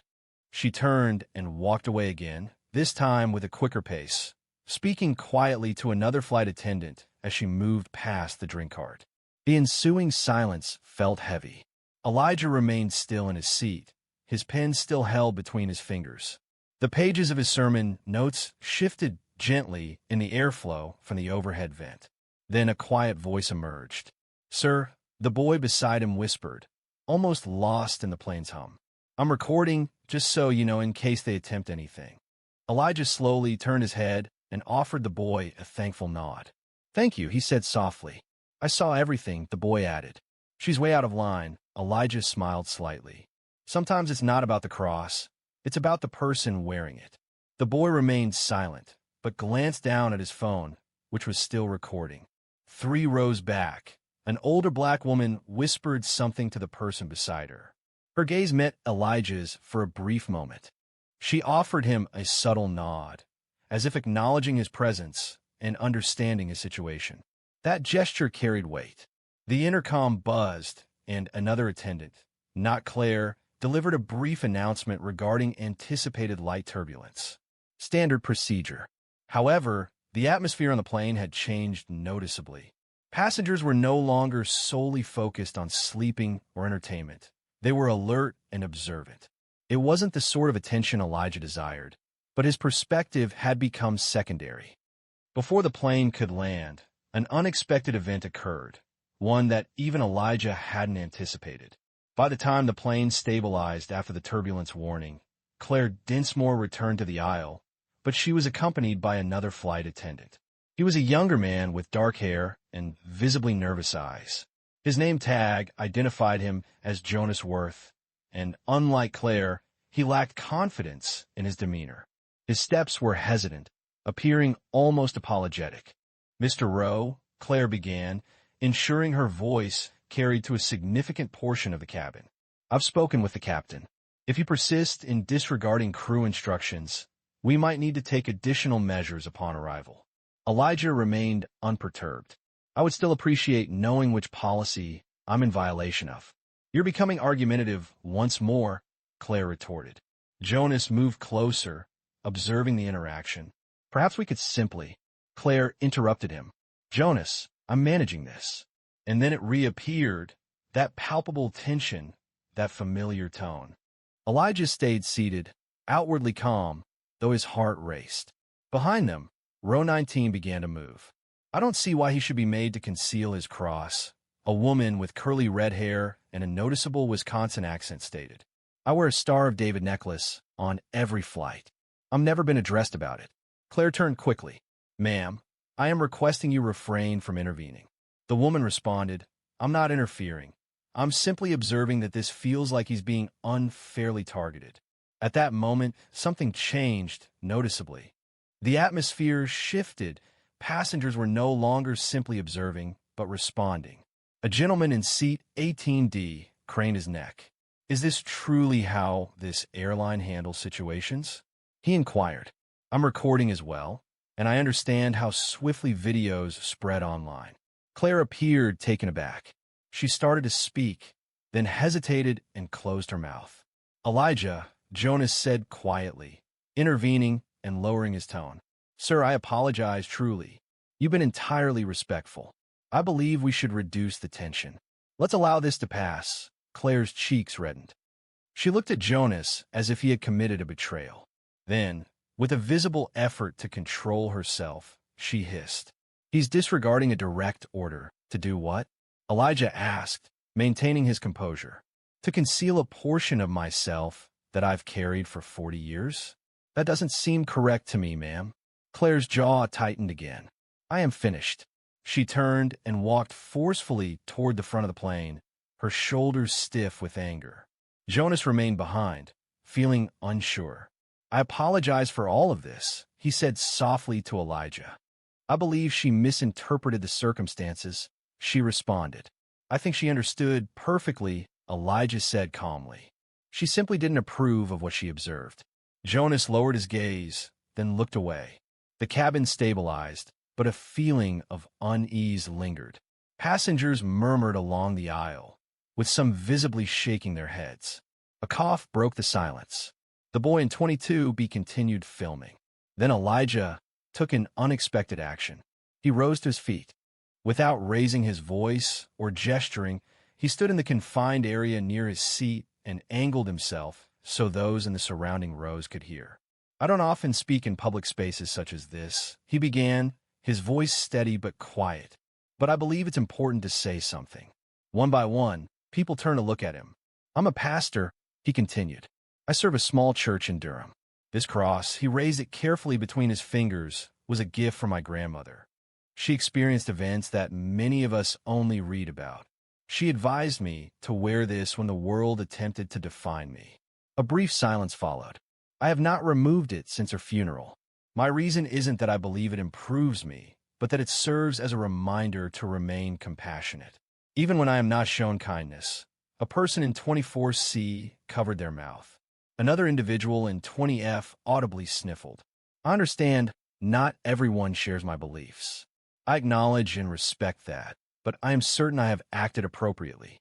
She turned and walked away again, this time with a quicker pace, speaking quietly to another flight attendant as she moved past the drink cart. The ensuing silence felt heavy. Elijah remained still in his seat, his pen still held between his fingers. The pages of his sermon notes shifted gently in the airflow from the overhead vent. Then a quiet voice emerged. Sir, the boy beside him whispered, almost lost in the plane's hum. I'm recording, just so you know, in case they attempt anything. Elijah slowly turned his head and offered the boy a thankful nod. Thank you, he said softly. I saw everything, the boy added. She's way out of line, Elijah smiled slightly. Sometimes it's not about the cross, it's about the person wearing it. The boy remained silent, but glanced down at his phone, which was still recording. 3 rows back, an older black woman whispered something to the person beside her. Her gaze met Elijah's for a brief moment. She offered him a subtle nod, as if acknowledging his presence and understanding his situation. That gesture carried weight. The intercom buzzed, and another attendant, not Claire, delivered a brief announcement regarding anticipated light turbulence. Standard procedure. However, the atmosphere on the plane had changed noticeably. Passengers were no longer solely focused on sleeping or entertainment. They were alert and observant. It wasn't the sort of attention Elijah desired, but his perspective had become secondary. Before the plane could land, an unexpected event occurred, one that even Elijah hadn't anticipated. By the time the plane stabilized after the turbulence warning, Claire Dinsmore returned to the aisle, but she was accompanied by another flight attendant. He was a younger man with dark hair and visibly nervous eyes. His name tag identified him as Jonas Worth, and unlike Claire, he lacked confidence in his demeanor. His steps were hesitant, appearing almost apologetic. Mr. Rowe, Claire began, ensuring her voice carried to a significant portion of the cabin. I've spoken with the captain. If you persist in disregarding crew instructions, we might need to take additional measures upon arrival. Elijah remained unperturbed. I would still appreciate knowing which policy I'm in violation of. You're becoming argumentative once more, Claire retorted. Jonas moved closer, observing the interaction. Perhaps we could simply... Claire interrupted him. Jonas, I'm managing this. And then it reappeared, that palpable tension, that familiar tone. Elijah stayed seated, outwardly calm, though his heart raced. Behind them, row 19 began to move. I don't see why he should be made to conceal his cross, a woman with curly red hair and a noticeable Wisconsin accent stated. I wear a Star of David necklace on every flight. I've never been addressed about it. Claire turned quickly. Ma'am, I am requesting you refrain from intervening. The woman responded, I'm not interfering. I'm simply observing that this feels like he's being unfairly targeted. At that moment, something changed noticeably. The atmosphere shifted. Passengers were no longer simply observing, but responding. A gentleman in seat 18D craned his neck. Is this truly how this airline handles situations? He inquired. I'm recording as well, and I understand how swiftly videos spread online. Claire appeared taken aback. She started to speak, then hesitated and closed her mouth. Elijah, Jonas said quietly, intervening and lowering his tone. Sir, I apologize truly. You've been entirely respectful. I believe we should reduce the tension. Let's allow this to pass. Claire's cheeks reddened. She looked at Jonas as if he had committed a betrayal. Then, with a visible effort to control herself, she hissed. He's disregarding a direct order. To do what? Elijah asked, maintaining his composure. To conceal a portion of myself that I've carried for 40 years? That doesn't seem correct to me, ma'am. Claire's jaw tightened again. I am finished. She turned and walked forcefully toward the front of the plane, her shoulders stiff with anger. Jonas remained behind, feeling unsure. I apologize for all of this, he said softly to Elijah. I believe she misinterpreted the circumstances, she responded. I think she understood perfectly, Elijah said calmly. She simply didn't approve of what she observed. Jonas lowered his gaze, then looked away. The cabin stabilized, but a feeling of unease lingered. Passengers murmured along the aisle, with some visibly shaking their heads. A cough broke the silence. The boy in 22B continued filming. Then Elijah took an unexpected action. He rose to his feet. Without raising his voice or gesturing, he stood in the confined area near his seat and angled himself so those in the surrounding rows could hear. I don't often speak in public spaces such as this, he began, his voice steady but quiet. But I believe it's important to say something. One by one, people turned to look at him. I'm a pastor, he continued. I serve a small church in Durham. This cross, he raised it carefully between his fingers, was a gift from my grandmother. She experienced events that many of us only read about. She advised me to wear this when the world attempted to define me. A brief silence followed. I have not removed it since her funeral. My reason isn't that I believe it improves me, but that it serves as a reminder to remain compassionate. Even when I am not shown kindness, a person in 24C covered their mouth. Another individual in 20F audibly sniffled. I understand not everyone shares my beliefs. I acknowledge and respect that, but I am certain I have acted appropriately.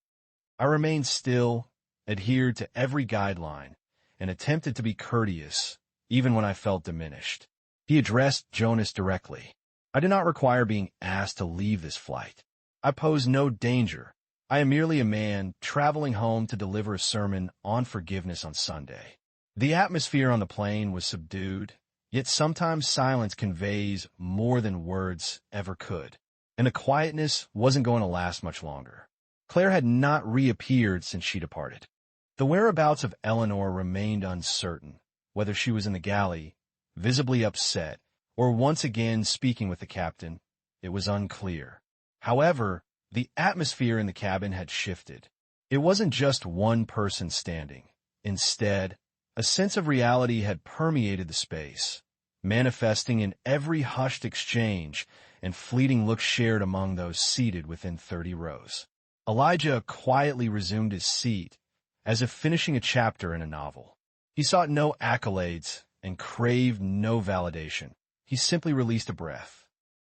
I remained still, adhered to every guideline, and attempted to be courteous, even when I felt diminished. He addressed Jonas directly. I did not require being asked to leave this flight. I pose no danger. I am merely a man traveling home to deliver a sermon on forgiveness on Sunday. The atmosphere on the plane was subdued, yet sometimes silence conveys more than words ever could, and the quietness wasn't going to last much longer. Claire had not reappeared since she departed. The whereabouts of Eleanor remained uncertain, whether she was in the galley, visibly upset, or once again speaking with the captain. It was unclear. However, the atmosphere in the cabin had shifted. It wasn't just one person standing. Instead, a sense of reality had permeated the space, manifesting in every hushed exchange and fleeting look shared among those seated within 30 rows. Elijah quietly resumed his seat, as if finishing a chapter in a novel. He sought no accolades and craved no validation. He simply released a breath.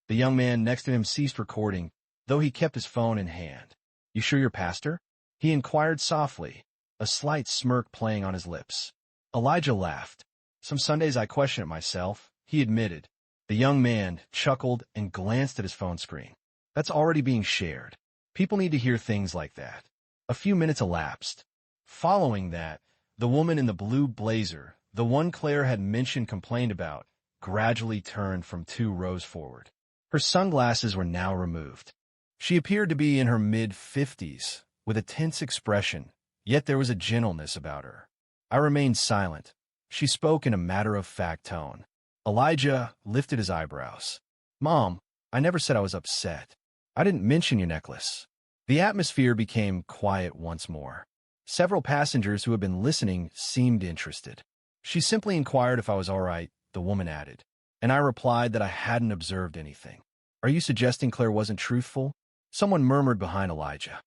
The young man next to him ceased recording, though he kept his phone in hand. You sure you're pastor? He inquired softly, a slight smirk playing on his lips. Elijah laughed. Some Sundays I question it myself, he admitted. The young man chuckled and glanced at his phone screen. That's already being shared. People need to hear things like that. A few minutes elapsed. Following that, the woman in the blue blazer, the one Claire had mentioned complained about, gradually turned from 2 rows forward. Her sunglasses were now removed. She appeared to be in her mid-50s, with a tense expression, yet there was a gentleness about her. I remained silent. She spoke in a matter-of-fact tone. Elijah lifted his eyebrows. Mom, I never said I was upset. I didn't mention your necklace. The atmosphere became quiet once more. Several passengers who had been listening seemed interested. She simply inquired if I was all right, the woman added, and I replied that I hadn't observed anything. Are you suggesting Claire wasn't truthful? Someone murmured behind Elijah.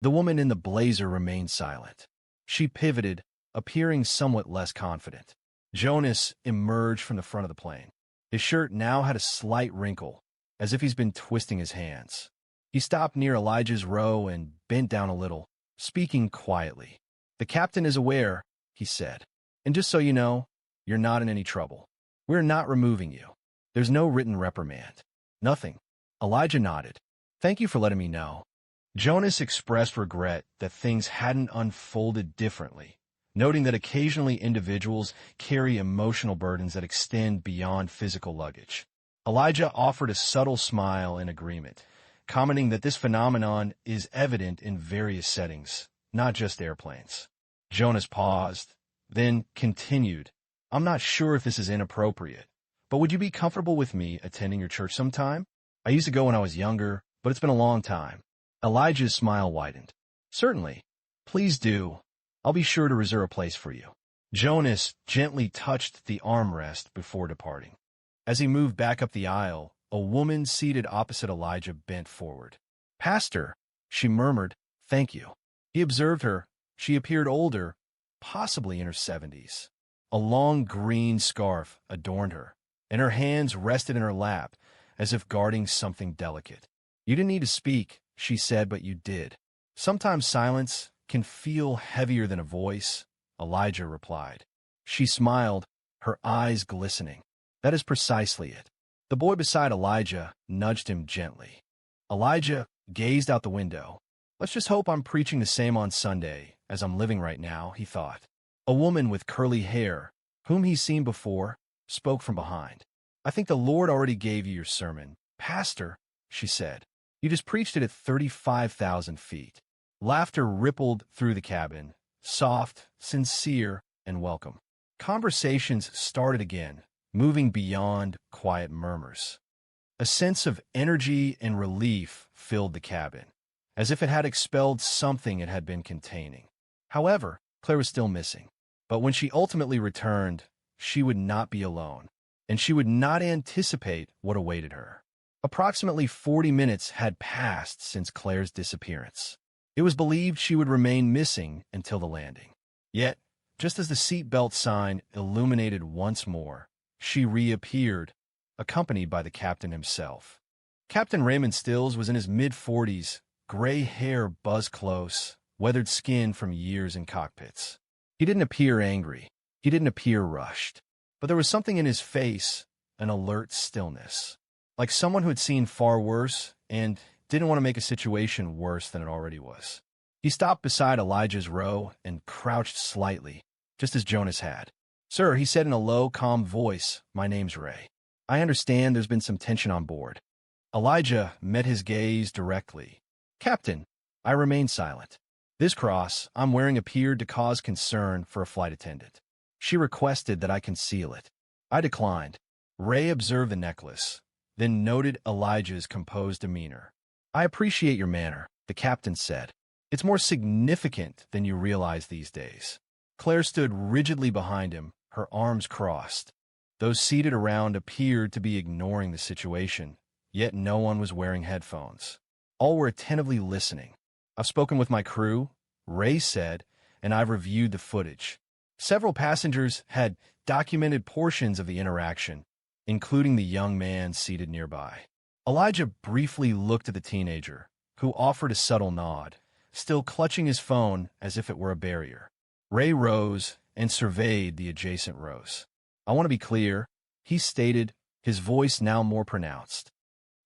The woman in the blazer remained silent. She pivoted, appearing somewhat less confident. Jonas emerged from the front of the plane. His shirt now had a slight wrinkle, as if he's been twisting his hands. He stopped near Elijah's row and bent down a little, speaking quietly. "The captain is aware," he said. "And just so you know, you're not in any trouble. We're not removing you. There's no written reprimand. Nothing." Elijah nodded. "Thank you for letting me know." Jonas expressed regret that things hadn't unfolded differently, noting that occasionally individuals carry emotional burdens that extend beyond physical luggage. Elijah offered a subtle smile in agreement, commenting that this phenomenon is evident in various settings, not just airplanes. Jonas paused, then continued, "I'm not sure if this is inappropriate, but would you be comfortable with me attending your church sometime? I used to go when I was younger, but it's been a long time." Elijah's smile widened. "Certainly. Please do. I'll be sure to reserve a place for you." Jonas gently touched the armrest before departing. As he moved back up the aisle, a woman seated opposite Elijah bent forward. "Pastor," she murmured, "thank you." He observed her. She appeared older, possibly in her 70s. A long green scarf adorned her, and her hands rested in her lap, as if guarding something delicate. "You didn't need to speak," she said, "but you did." "Sometimes silence can feel heavier than a voice," Elijah replied. She smiled, her eyes glistening. "That is precisely it." The boy beside Elijah nudged him gently. Elijah gazed out the window. "Let's just hope I'm preaching the same on Sunday as I'm living right now," he thought. A woman with curly hair, whom he's seen before, spoke from behind. "I think the Lord already gave you your sermon, Pastor," she said. "You just preached it at 35,000 feet. Laughter rippled through the cabin, soft, sincere, and welcome. Conversations started again, moving beyond quiet murmurs. A sense of energy and relief filled the cabin, as if it had expelled something it had been containing. However, Claire was still missing. But when she ultimately returned, she would not be alone, and she would not anticipate what awaited her. Approximately 40 minutes had passed since Claire's disappearance. It was believed she would remain missing until the landing. Yet, just as the seatbelt sign illuminated once more, she reappeared, accompanied by the captain himself. Captain Raymond Stills was in his mid-40s, gray hair buzzed close, weathered skin from years in cockpits. He didn't appear angry. He didn't appear rushed. But there was something in his face, an alert stillness, like someone who had seen far worse and didn't want to make a situation worse than it already was. He stopped beside Elijah's row and crouched slightly, just as Jonas had. "Sir," he said in a low, calm voice, "my name's Ray. I understand there's been some tension on board." Elijah met his gaze directly. "Captain," I remained silent. "This cross I'm wearing appeared to cause concern for a flight attendant. She requested that I conceal it. I declined." Ray observed the necklace, then noted Elijah's composed demeanor. "I appreciate your manner," the captain said. "It's more significant than you realize these days." Claire stood rigidly behind him, her arms crossed. Those seated around appeared to be ignoring the situation, yet no one was wearing headphones. All were attentively listening. "I've spoken with my crew," Ray said, "and I've reviewed the footage. Several passengers had documented portions of the interaction, including the young man seated nearby." Elijah briefly looked at the teenager, who offered a subtle nod, still clutching his phone as if it were a barrier. Ray rose and surveyed the adjacent rows. "I want to be clear," he stated, his voice now more pronounced.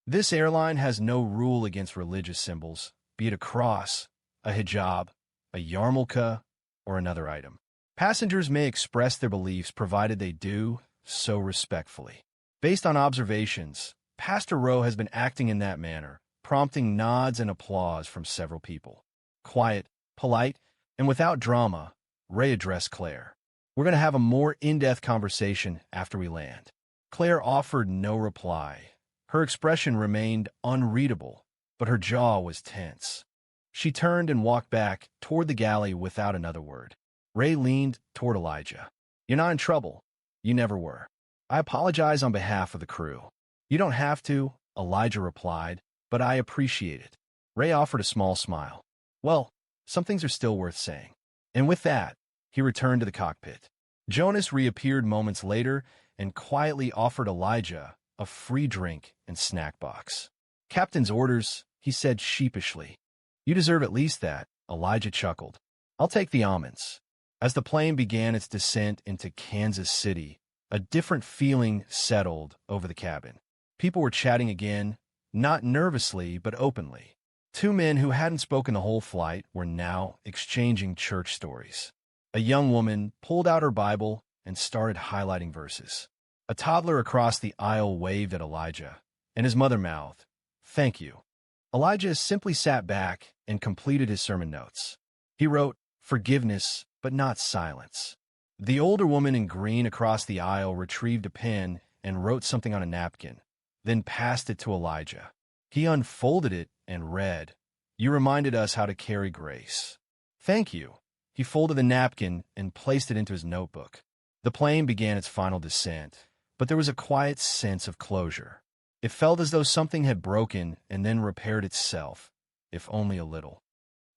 "This airline has no rule against religious symbols, be it a cross, a hijab, a yarmulke, or another item. Passengers may express their beliefs provided they do so respectfully. Based on observations, Pastor Rowe has been acting in that manner, prompting nods and applause from several people." Quiet, polite, and without drama, Ray addressed Claire. "We're going to have a more in-depth conversation after we land." Claire offered no reply. Her expression remained unreadable, but her jaw was tense. She turned and walked back toward the galley without another word. Ray leaned toward Elijah. "You're not in trouble. You never were. I apologize on behalf of the crew." "You don't have to," Elijah replied, "but I appreciate it." Ray offered a small smile. "Well, some things are still worth saying." And with that, he returned to the cockpit. Jonas reappeared moments later and quietly offered Elijah a free drink and snack box. "Captain's orders," he said sheepishly. "You deserve at least that," Elijah chuckled. "I'll take the almonds." As the plane began its descent into Kansas City, a different feeling settled over the cabin. People were chatting again, not nervously but openly. Two men who hadn't spoken the whole flight were now exchanging church stories. A young woman pulled out her Bible and started highlighting verses. A toddler across the aisle waved at Elijah, and his mother mouthed, "Thank you." Elijah simply sat back and completed his sermon notes. He wrote, "Forgiveness, but not silence." The older woman in green across the aisle retrieved a pen and wrote something on a napkin, then passed it to Elijah. He unfolded it and read, "You reminded us how to carry grace." "Thank you." He folded the napkin and placed it into his notebook. The plane began its final descent, but there was a quiet sense of closure. It felt as though something had broken and then repaired itself, if only a little.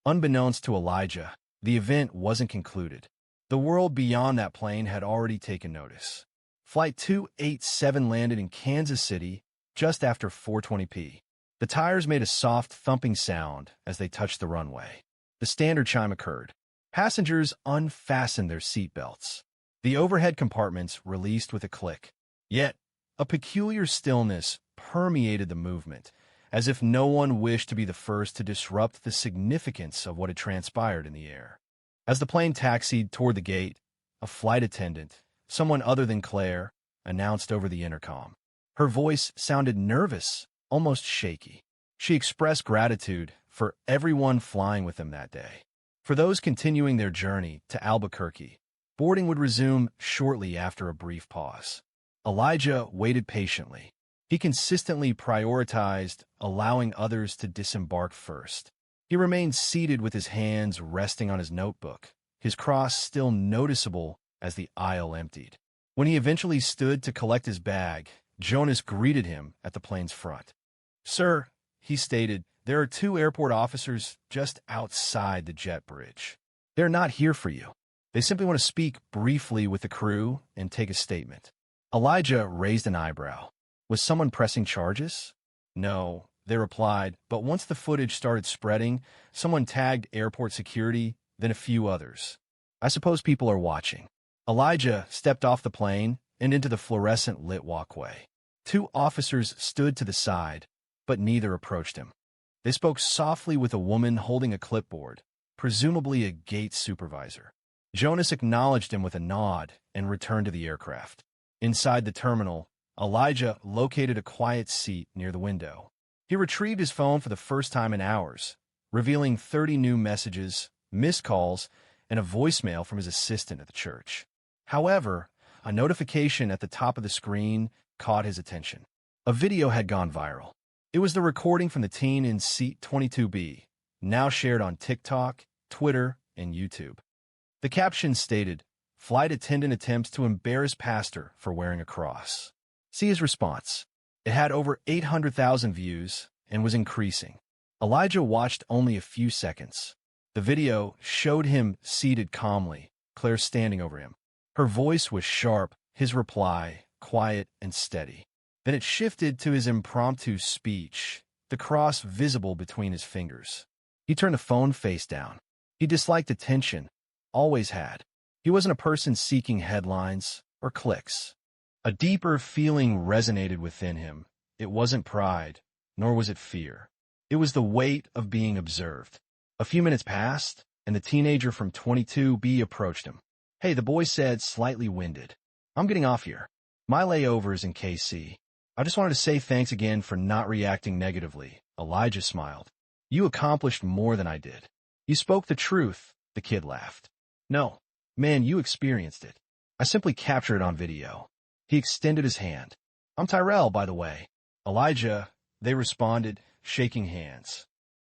Unbeknownst to Elijah, the event wasn't concluded. The world beyond that plane had already taken notice. Flight 287 landed in Kansas City just after 4:20 p.m. The tires made a soft thumping sound as they touched the runway. The standard chime occurred. Passengers unfastened their seatbelts. The overhead compartments released with a click. Yet, a peculiar stillness permeated the movement, as if no one wished to be the first to disrupt the significance of what had transpired in the air. As the plane taxied toward the gate, a flight attendant, someone other than Claire, announced over the intercom. Her voice sounded nervous, almost shaky. She expressed gratitude for everyone flying with them that day. For those continuing their journey to Albuquerque, boarding would resume shortly after a brief pause. Elijah waited patiently. He consistently prioritized allowing others to disembark first. He remained seated with his hands resting on his notebook, his cross still noticeable as the aisle emptied. When he eventually stood to collect his bag, Jonas greeted him at the plane's front. "Sir," he stated, "there are 2 airport officers just outside the jet bridge. They're not here for you. They simply want to speak briefly with the crew and take a statement." Elijah raised an eyebrow. Was someone pressing charges? "No," they replied, but once the footage started spreading, someone tagged airport security, then a few others. "I suppose people are watching." Elijah stepped off the plane and into the fluorescent-lit walkway. 2 officers stood to the side, but neither approached him. They spoke softly with a woman holding a clipboard, presumably a gate supervisor. Jonas acknowledged him with a nod and returned to the aircraft. Inside the terminal, Elijah located a quiet seat near the window. He retrieved his phone for the first time in hours, revealing 30 new messages, missed calls, and a voicemail from his assistant at the church. However, a notification at the top of the screen caught his attention. A video had gone viral. It was the recording from the teen in seat 22B, now shared on TikTok, Twitter, and YouTube. The caption stated, "Flight attendant attempts to embarrass pastor for wearing a cross." See his response. It had over 800,000 views and was increasing. Elijah watched only a few seconds. The video showed him seated calmly, Claire standing over him. Her voice was sharp, his reply quiet and steady. Then it shifted to his impromptu speech, the cross visible between his fingers. He turned the phone face down. He disliked attention, always had. He wasn't a person seeking headlines or clicks. A deeper feeling resonated within him. It wasn't pride, nor was it fear. It was the weight of being observed. A few minutes passed, and the teenager from 22B approached him. "Hey," the boy said, slightly winded. "I'm getting off here. My layover is in KC. I just wanted to say thanks again for not reacting negatively." Elijah smiled. "You accomplished more than I did." "You spoke the truth," the kid laughed. "No, man, you experienced it. I simply captured it on video." He extended his hand. "I'm Tyrell, by the way." "Elijah," they responded, shaking hands.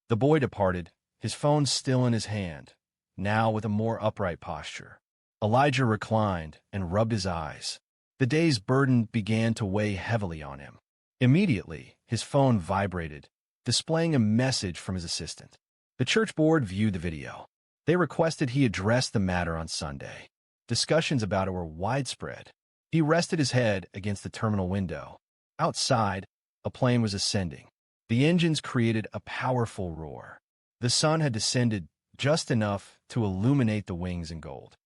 The boy departed, his phone still in his hand, now with a more upright posture. Elijah reclined and rubbed his eyes. The day's burden began to weigh heavily on him. Immediately, his phone vibrated, displaying a message from his assistant. The church board viewed the video. They requested he address the matter on Sunday. Discussions about it were widespread. He rested his head against the terminal window. Outside, a plane was ascending. The engines created a powerful roar. The sun had descended just enough to illuminate the wings in gold.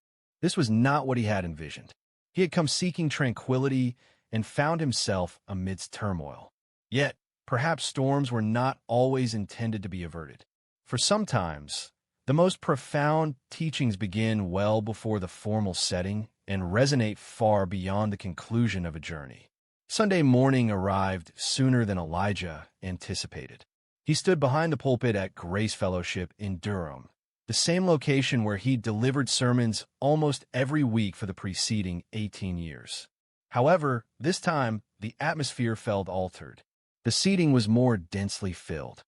This was not what he had envisioned. He had come seeking tranquility and found himself amidst turmoil. Yet, perhaps storms were not always intended to be averted. For sometimes, the most profound teachings begin well before the formal setting and resonate far beyond the conclusion of a journey. Sunday morning arrived sooner than Elijah anticipated. He stood behind the pulpit at Grace Fellowship in Durham, the same location where he'd delivered sermons almost every week for the preceding 18 years. However, this time, the atmosphere felt altered. The seating was more densely filled.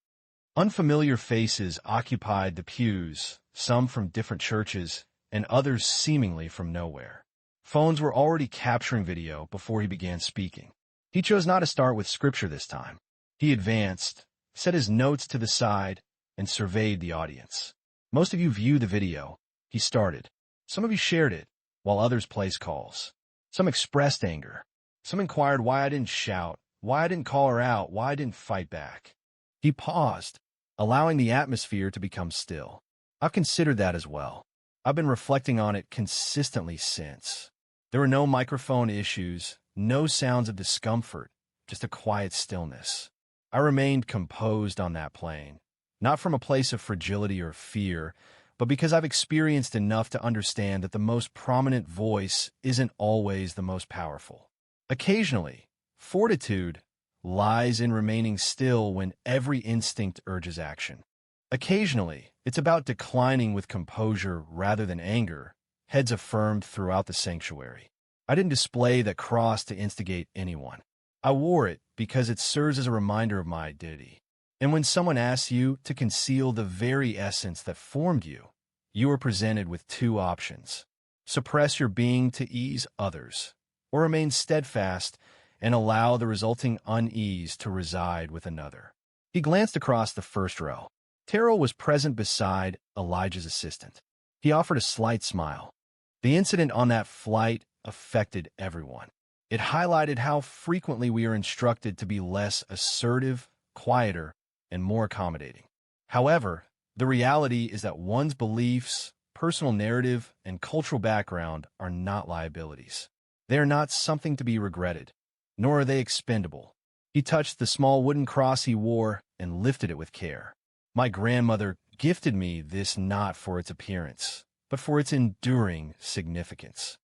Unfamiliar faces occupied the pews, some from different churches, and others seemingly from nowhere. Phones were already capturing video before he began speaking. He chose not to start with scripture this time. He advanced, set his notes to the side, and surveyed the audience. Most of you viewed the video. He started. Some of you shared it, while others placed calls. Some expressed anger. Some inquired why I didn't shout, why I didn't call her out, why I didn't fight back. He paused, allowing the atmosphere to become still. I've considered that as well. I've been reflecting on it consistently since. There were no microphone issues, no sounds of discomfort, just a quiet stillness. I remained composed on that plane, not from a place of fragility or fear, but because I've experienced enough to understand that the most prominent voice isn't always the most powerful. Occasionally, fortitude lies in remaining still when every instinct urges action. Occasionally, it's about declining with composure rather than anger, heads affirmed throughout the sanctuary. I didn't display that cross to instigate anyone. I wore it because it serves as a reminder of my identity. And when someone asks you to conceal the very essence that formed you, you are presented with two options: suppress your being to ease others, or remain steadfast and allow the resulting unease to reside with another. He glanced across the first row. Terrell was present beside Elijah's assistant. He offered a slight smile. The incident on that flight affected everyone. It highlighted how frequently we are instructed to be less assertive, quieter, and more accommodating. However, the reality is that one's beliefs, personal narrative, and cultural background are not liabilities. They are not something to be regretted, nor are they expendable. He touched the small wooden cross he wore and lifted it with care. My grandmother gifted me this not for its appearance, but for its enduring significance.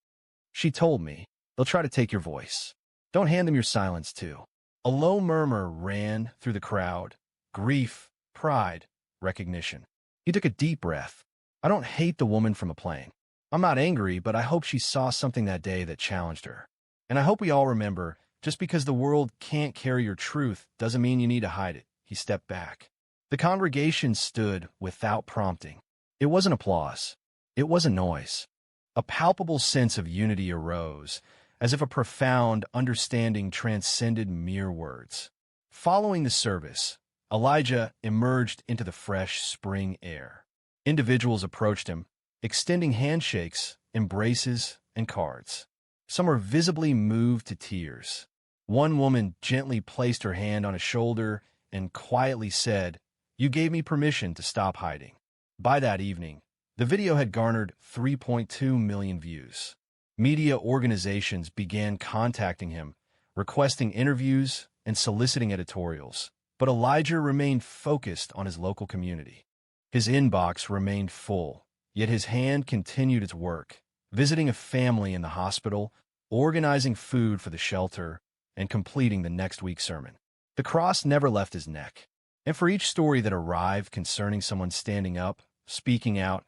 She told me, "They'll try to take your voice. Don't hand them your silence, too." A low murmur ran through the crowd. Grief, pride, recognition. He took a deep breath. I don't hate the woman from a plane. I'm not angry, but I hope she saw something that day that challenged her. And I hope we all remember, just because the world can't carry your truth doesn't mean you need to hide it. He stepped back. The congregation stood without prompting. It wasn't applause. It wasn't noise. A palpable sense of unity arose, as if a profound understanding transcended mere words. Following the service, Elijah emerged into the fresh spring air. Individuals approached him, extending handshakes, embraces, and cards. Some were visibly moved to tears. One woman gently placed her hand on his shoulder and quietly said, "You gave me permission to stop hiding." By that evening, the video had garnered 3.2 million views. Media organizations began contacting him, requesting interviews and soliciting editorials. But Elijah remained focused on his local community. His inbox remained full, yet his hand continued its work, visiting a family in the hospital, organizing food for the shelter, and completing the next week's sermon. The cross never left his neck. And for each story that arrived concerning someone standing up, speaking out,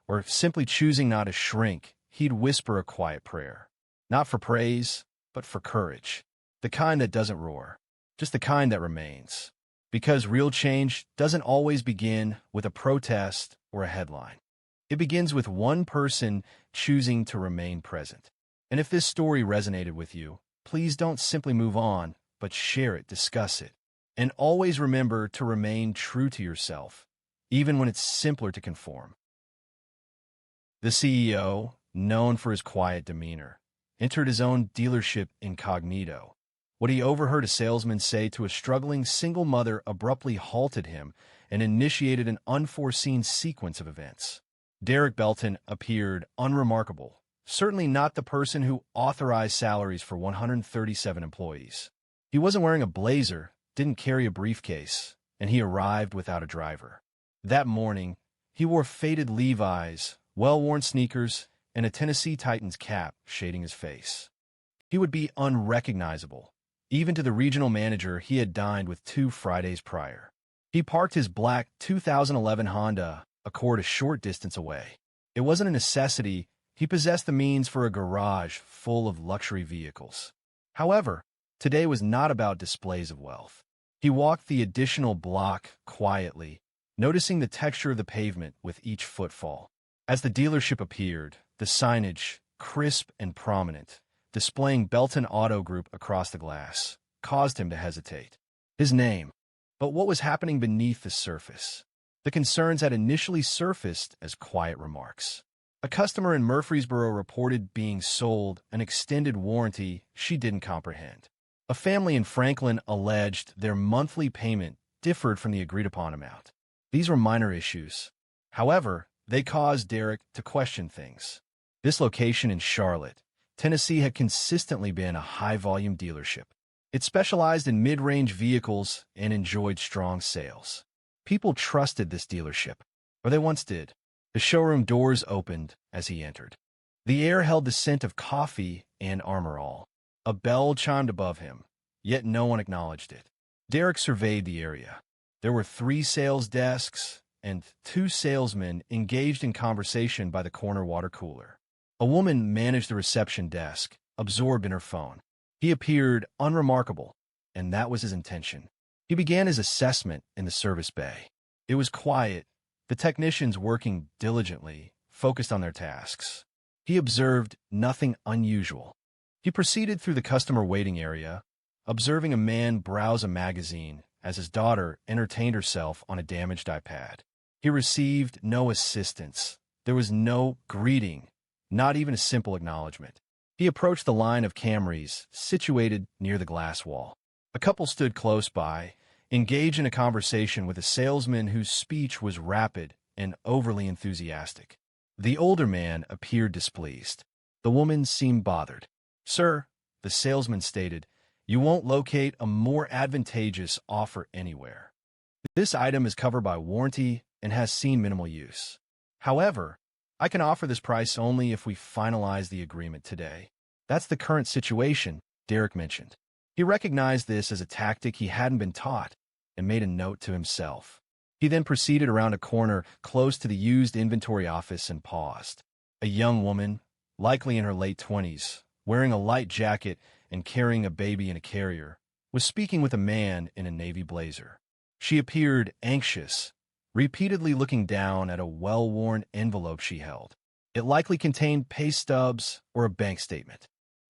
or simply choosing not to shrink, he'd whisper a quiet prayer. Not for praise, but for courage. The kind that doesn't roar, just the kind that remains. Because real change doesn't always begin with a protest or a headline. It begins with one person choosing to remain present. And if this story resonated with you, please don't simply move on, but share it, discuss it. And always remember to remain true to yourself, even when it's simpler to conform. The CEO, known for his quiet demeanor, entered his own dealership incognito. What he overheard a salesman say to a struggling single mother abruptly halted him and initiated an unforeseen sequence of events. Derek Belton appeared unremarkable, certainly not the person who authorized salaries for 137 employees. He wasn't wearing a blazer, didn't carry a briefcase, and he arrived without a driver. That morning, he wore faded Levi's, well-worn sneakers, and a Tennessee Titans cap shading his face. He would be unrecognizable, even to the regional manager he had dined with 2 Fridays prior. He parked his black 2011 Honda Accord a short distance away. It wasn't a necessity. He possessed the means for a garage full of luxury vehicles. However, today was not about displays of wealth. He walked the additional block quietly, noticing the texture of the pavement with each footfall. As the dealership appeared, the signage, crisp and prominent, displaying Belton Auto Group across the glass, caused him to hesitate. His name. But what was happening beneath the surface? The concerns had initially surfaced as quiet remarks. A customer in Murfreesboro reported being sold an extended warranty she didn't comprehend. A family in Franklin alleged their monthly payment differed from the agreed-upon amount. These were minor issues. However, they caused Derek to question things. This location in Charlotte, Tennessee had consistently been a high-volume dealership. It specialized in mid-range vehicles and enjoyed strong sales. People trusted this dealership, or they once did. The showroom doors opened as he entered. The air held the scent of coffee and Armor All. A bell chimed above him, yet no one acknowledged it. Derek surveyed the area. There were 3 sales desks and 2 salesmen engaged in conversation by the corner water cooler. A woman managed the reception desk, absorbed in her phone. He appeared unremarkable, and that was his intention. He began his assessment in the service bay. It was quiet, the technicians working diligently, focused on their tasks. He observed nothing unusual. He proceeded through the customer waiting area, observing a man browse a magazine as his daughter entertained herself on a damaged iPad. He received no assistance. There was no greeting, not even a simple acknowledgement. He approached the line of Camrys situated near the glass wall. A couple stood close by, engaged in a conversation with a salesman whose speech was rapid and overly enthusiastic. The older man appeared displeased. The woman seemed bothered. "Sir," the salesman stated, "you won't locate a more advantageous offer anywhere. This item is covered by warranty and has seen minimal use. However, I can offer this price only if we finalize the agreement today." That's the current situation, Derek mentioned. He recognized this as a tactic he hadn't been taught and made a note to himself. He then proceeded around a corner close to the used inventory office and paused. A young woman, likely in her late 20s, wearing a light jacket and carrying a baby in a carrier, was speaking with a man in a navy blazer. She appeared anxious, repeatedly looking down at a well-worn envelope she held. It likely contained pay stubs or a bank statement.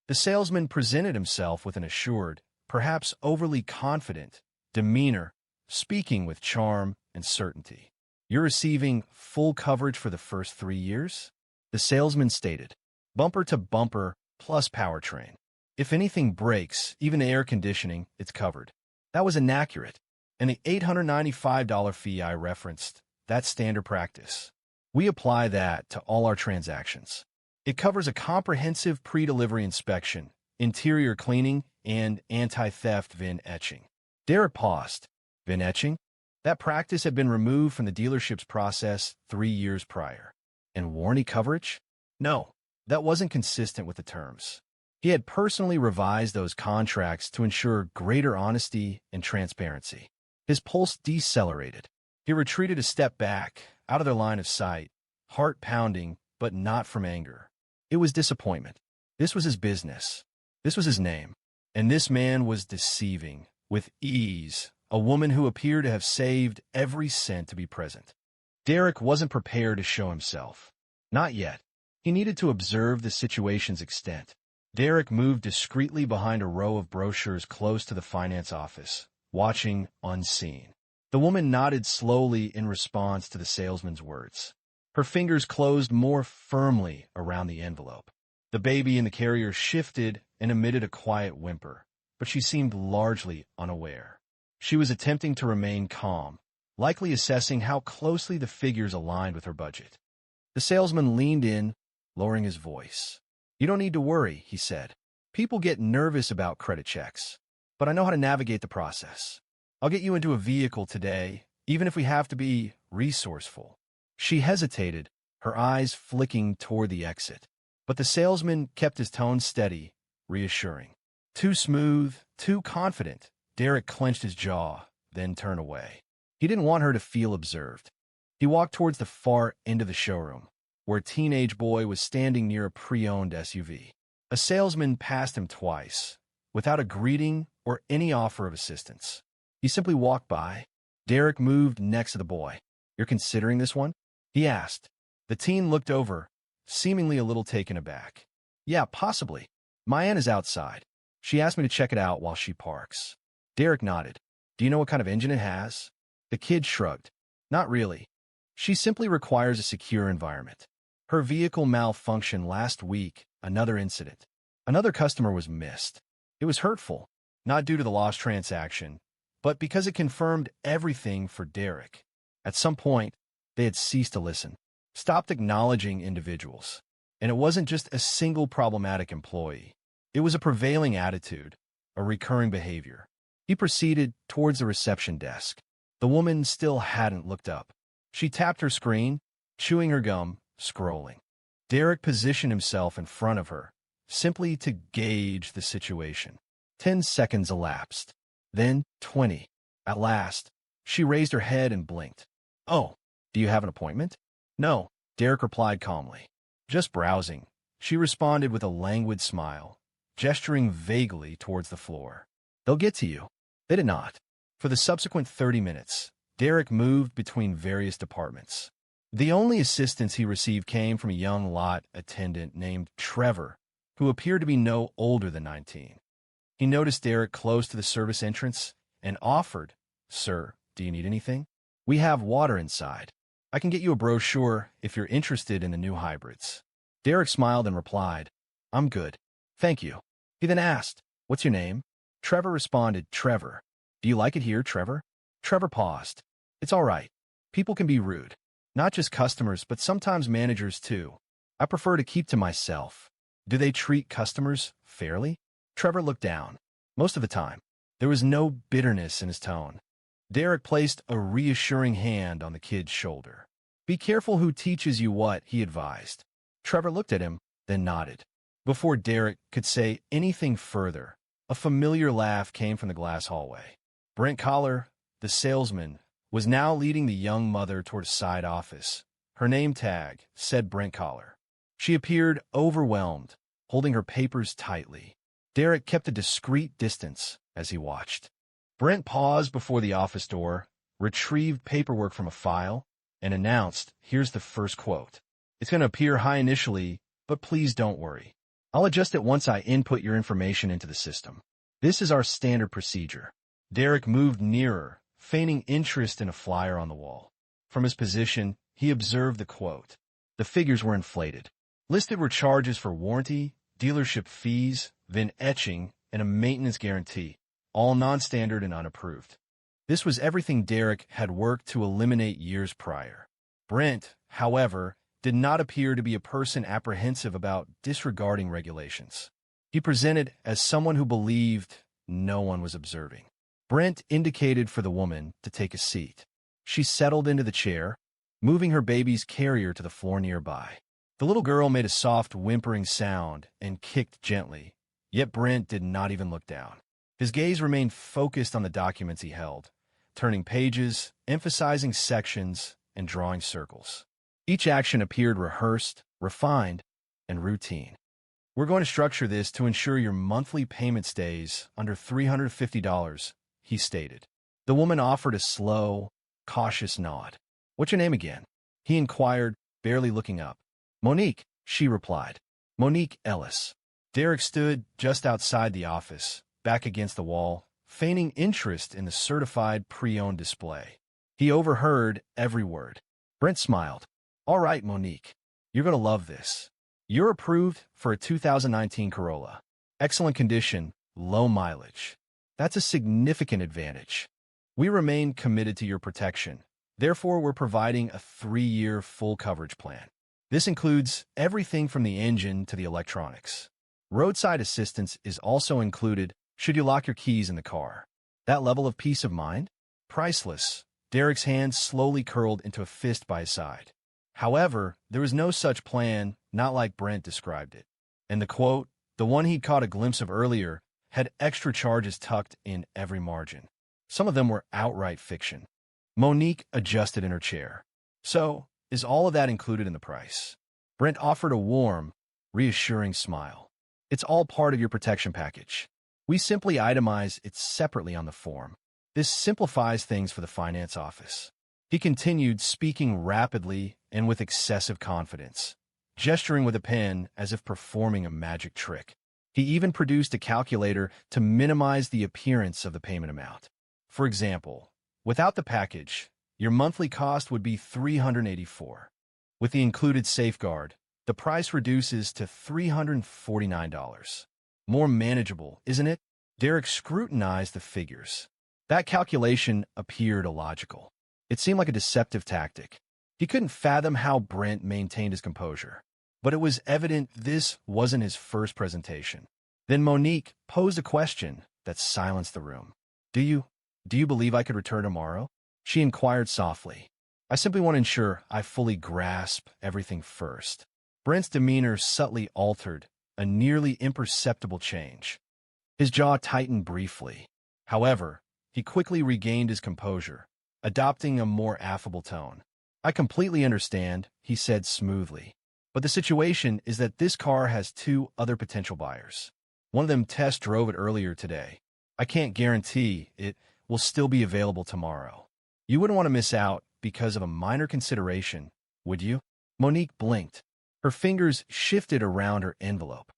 The salesman presented himself with an assured, perhaps overly confident, demeanor, speaking with charm and certainty. "You're receiving full coverage for the first 3 years?" the salesman stated. "Bumper to bumper plus powertrain. If anything breaks, even the air conditioning, it's covered." That was inaccurate. And the $895 fee I referenced, that's standard practice. We apply that to all our transactions. It covers a comprehensive pre-delivery inspection, interior cleaning, and anti-theft VIN etching. Derek paused. VIN etching? That practice had been removed from the dealership's process 3 years prior. And warranty coverage? No, that wasn't consistent with the terms. He had personally revised those contracts to ensure greater honesty and transparency. His pulse decelerated. He retreated a step back, out of their line of sight, heart pounding, but not from anger. It was disappointment. This was his business. This was his name. And this man was deceiving, with ease, a woman who appeared to have saved every cent to be present. Derek wasn't prepared to show himself. Not yet. He needed to observe the situation's extent. Derek moved discreetly behind a row of brochures close to the finance office, watching unseen. The woman nodded slowly in response to the salesman's words. Her fingers closed more firmly around the envelope. The baby in the carrier shifted and emitted a quiet whimper, but she seemed largely unaware. She was attempting to remain calm, likely assessing how closely the figures aligned with her budget. The salesman leaned in, lowering his voice. "You don't need to worry," he said. "People get nervous about credit checks, but I know how to navigate the process. I'll get you into a vehicle today, even if we have to be resourceful." She hesitated, her eyes flicking toward the exit. But the salesman kept his tone steady, reassuring. Too smooth, too confident, Derek clenched his jaw, then turned away. He didn't want her to feel observed. He walked towards the far end of the showroom, where a teenage boy was standing near a pre-owned SUV. A salesman passed him twice, without a greeting or any offer of assistance. He simply walked by. Derek moved next to the boy. "You're considering this one?" he asked. The teen looked over, seemingly a little taken aback. "Yeah, possibly. My aunt is outside. She asked me to check it out while she parks." Derek nodded. "Do you know what kind of engine it has?" The kid shrugged. "Not really. She simply requires a secure environment. Her vehicle malfunctioned last week, another incident. Another customer was missed. It was hurtful, not due to the lost transaction, but because it confirmed everything for Derek. At some point, they had ceased to listen, stopped acknowledging individuals. And it wasn't just a single problematic employee. It was a prevailing attitude, a recurring behavior. He proceeded towards the reception desk. The woman still hadn't looked up. She tapped her screen, chewing her gum, scrolling. Derek positioned himself in front of her, simply to gauge the situation. 10 seconds elapsed. Then 20. At last, she raised her head and blinked. "Oh, do you have an appointment?" "No," Derek replied calmly. "Just browsing," she responded with a languid smile, gesturing vaguely towards the floor. "They'll get to you." They did not. For the subsequent 30 minutes, Derek moved between various departments. The only assistance he received came from a young lot attendant named Trevor, who appeared to be no older than 19. He noticed Derek close to the service entrance and offered, "Sir, do you need anything? We have water inside. I can get you a brochure if you're interested in the new hybrids." Derek smiled and replied, "I'm good. Thank you." He then asked, "What's your name?" Trevor responded, "Trevor." "Do you like it here, Trevor?" Trevor paused. "It's all right. People can be rude. Not just customers, but sometimes managers too. I prefer to keep to myself." "Do they treat customers fairly?" Trevor looked down. Most of the time. There was no bitterness in his tone. Derek placed a reassuring hand on the kid's shoulder. "Be careful who teaches you what," he advised. Trevor looked at him, then nodded. Before Derek could say anything further, a familiar laugh came from the glass hallway. Brent Collar, the salesman, was now leading the young mother toward a side office. Her name tag said Brent Collar. She appeared overwhelmed, holding her papers tightly. Derek kept a discreet distance as he watched. Brent paused before the office door, retrieved paperwork from a file, and announced, "Here's the first quote. It's going to appear high initially, but please don't worry. I'll adjust it once I input your information into the system. This is our standard procedure." Derek moved nearer, feigning interest in a flyer on the wall. From his position, he observed the quote. The figures were inflated. Listed were charges for warranty, dealership fees, VIN etching, and a maintenance guarantee, all non-standard and unapproved. This was everything Derek had worked to eliminate years prior. Brent, however, did not appear to be a person apprehensive about disregarding regulations. He presented as someone who believed no one was observing. Brent indicated for the woman to take a seat. She settled into the chair, moving her baby's carrier to the floor nearby. The little girl made a soft whimpering sound and kicked gently, yet Brent did not even look down. His gaze remained focused on the documents he held, turning pages, emphasizing sections, and drawing circles. Each action appeared rehearsed, refined, and routine. "We're going to structure this to ensure your monthly payment stays under $350, he stated. The woman offered a slow, cautious nod. "What's your name again?" he inquired, barely looking up. "Monique," she replied. "Monique Ellis." Derek stood just outside the office, back against the wall, feigning interest in the certified pre-owned display. He overheard every word. Brent smiled. All right, Monique, you're going to love this. You're approved for a 2019 Corolla. Excellent condition, low mileage. That's a significant advantage. We remain committed to your protection. Therefore, we're providing a 3-year full coverage plan. This includes everything from the engine to the electronics. Roadside assistance is also included should you lock your keys in the car. That level of peace of mind? Priceless. Derek's hand slowly curled into a fist by his side. However, there was no such plan, not like Brent described it. And the quote, the one he'd caught a glimpse of earlier, had extra charges tucked in every margin. Some of them were outright fiction. Monique adjusted in her chair. So, is all of that included in the price? Brent offered a warm, reassuring smile. It's all part of your protection package. We simply itemize it separately on the form. This simplifies things for the finance office. He continued, speaking rapidly and with excessive confidence, gesturing with a pen as if performing a magic trick. He even produced a calculator to minimize the appearance of the payment amount. For example, without the package, your monthly cost would be $384. With the included safeguard, the price reduces to $349. More manageable, isn't it? Derek scrutinized the figures. That calculation appeared illogical. It seemed like a deceptive tactic. He couldn't fathom how Brent maintained his composure. But it was evident this wasn't his first presentation. Then Monique posed a question that silenced the room. Do you believe I could return tomorrow? She inquired softly. I simply want to ensure I fully grasp everything first. Brent's demeanor subtly altered, a nearly imperceptible change. His jaw tightened briefly. However, he quickly regained his composure, adopting a more affable tone. I completely understand, he said smoothly. But the situation is that this car has 2 other potential buyers. One of them test drove it earlier today. I can't guarantee it will still be available tomorrow. You wouldn't want to miss out because of a minor consideration, would you? Monique blinked. Her fingers shifted around her envelope.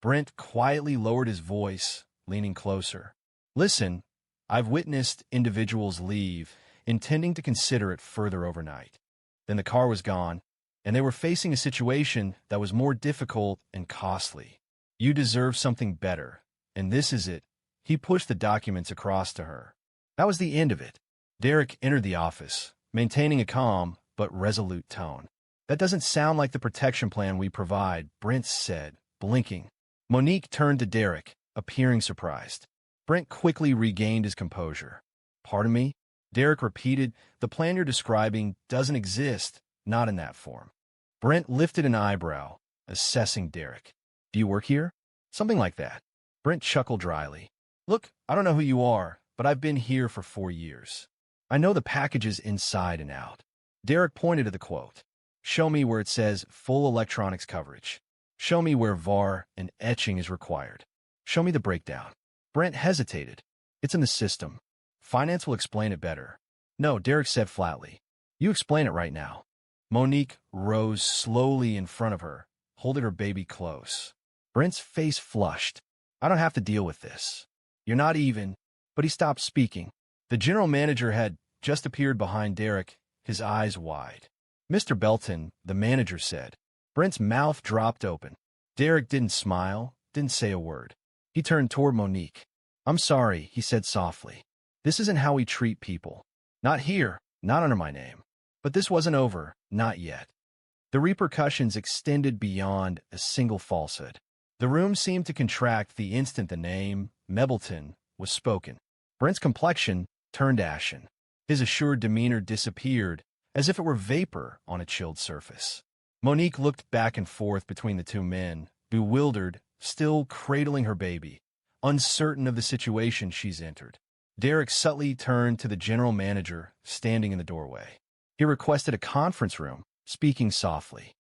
Brent quietly lowered his voice, leaning closer. Listen, I've witnessed individuals leave, intending to consider it further overnight. Then the car was gone, and they were facing a situation that was more difficult and costly. You deserve something better, and this is it. He pushed the documents across to her. That was the end of it. Derek entered the office, maintaining a calm but resolute tone. That doesn't sound like the protection plan we provide, Brent said, blinking. Monique turned to Derek, appearing surprised. Brent quickly regained his composure. Pardon me? Derek repeated, the plan you're describing doesn't exist, not in that form. Brent lifted an eyebrow, assessing Derek. Do you work here? Something like that. Brent chuckled dryly. Look, I don't know who you are, but I've been here for 4 years. I know the packages inside and out. Derek pointed to the quote. Show me where it says full electronics coverage. Show me where VAR and etching is required. Show me the breakdown. Brent hesitated. It's in the system. Finance will explain it better. No, Derek said flatly. You explain it right now. Monique rose slowly in front of her, holding her baby close. Brent's face flushed. I don't have to deal with this. You're not even. But he stopped speaking. The general manager had just appeared behind Derek, his eyes wide. Mr. Belton, the manager said. Brent's mouth dropped open. Derek didn't smile, didn't say a word. He turned toward Monique. I'm sorry, he said softly. This isn't how we treat people. Not here, not under my name. But this wasn't over, not yet. The repercussions extended beyond a single falsehood. The room seemed to contract the instant the name, Mebleton, was spoken. Brent's complexion turned ashen. His assured demeanor disappeared, as if it were vapor on a chilled surface. Monique looked back and forth between the 2 men, bewildered, still cradling her baby, uncertain of the situation she's entered. Derek subtly turned to the general manager, standing in the doorway. He requested a conference room, speaking softly.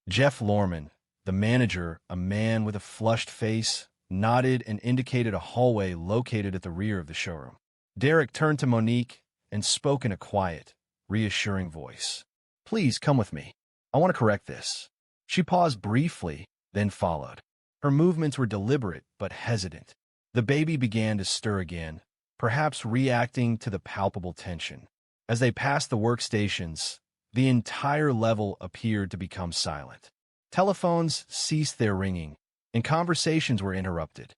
Jeff Lorman, the manager, a man with a flushed face, nodded and indicated a hallway located at the rear of the showroom. Derek turned to Monique and spoke in a quiet, reassuring voice. Please come with me. I want to correct this. She paused briefly, then followed. Her movements were deliberate but hesitant. The baby began to stir again, perhaps reacting to the palpable tension. As they passed the workstations, The entire level appeared to become silent. Telephones ceased their ringing, and conversations were interrupted.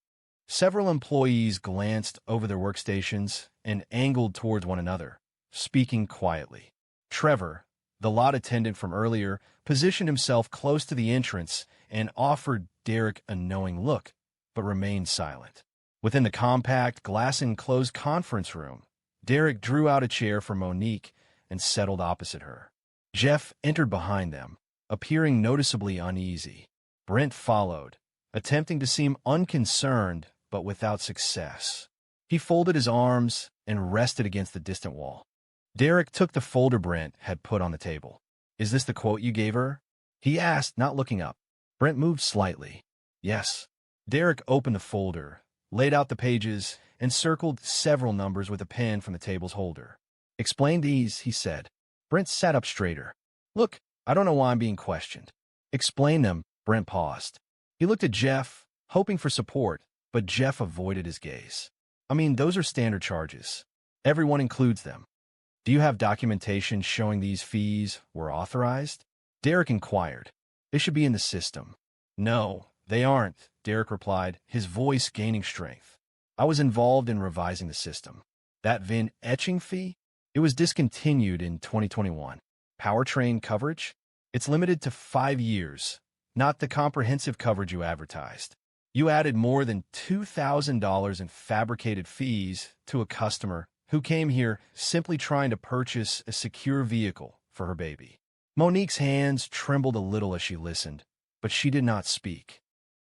Several employees glanced over their workstations and angled towards one another, speaking quietly. Trevor, the lot attendant from earlier, positioned himself close to the entrance and offered Derek a knowing look, but remained silent. Within the compact, glass-enclosed conference room, Derek drew out a chair for Monique and settled opposite her. Jeff entered behind them, appearing noticeably uneasy. Brent followed, attempting to seem unconcerned, but without success. He folded his arms and rested against the distant wall. Derek took the folder Brent had put on the table. "Is this the quote you gave her?" he asked, not looking up. Brent moved slightly. "Yes." Derek opened the folder, laid out the pages, and circled several numbers with a pen from the table's holder. "Explain these," he said. Brent sat up straighter. "Look, I don't know why I'm being questioned." "Explain them." Brent paused. He looked at Jeff, hoping for support, but Jeff avoided his gaze. "I mean, those are standard charges. Everyone includes them. Do you have documentation showing these fees were authorized?" Derek inquired. "They should be in the system." "No, they aren't," Derek replied, his voice gaining strength. "I was involved in revising the system. That VIN etching fee? It was discontinued in 2021. Powertrain coverage? It's limited to 5 years, not the comprehensive coverage you advertised. You added more than $2,000 in fabricated fees to a customer who came here simply trying to purchase a secure vehicle for her baby." Monique's hands trembled a little as she listened, but she did not speak.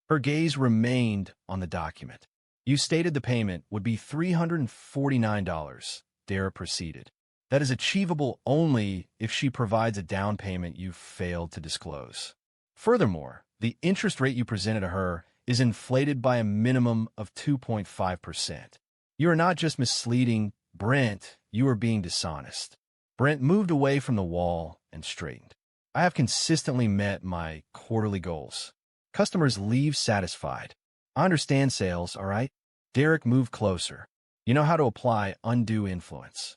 Her gaze remained on the document. "You stated the payment would be $349, Dara proceeded. "That is achievable only if she provides a down payment you failed to disclose. Furthermore, the interest rate you presented to her is inflated by a minimum of 2.5%. You are not just misleading Brent, you are being dishonest." Brent moved away from the wall and straightened. "I have consistently met my quarterly goals. Customers leave satisfied. I understand sales, all right?" Derek moved closer. "You know how to apply undue influence.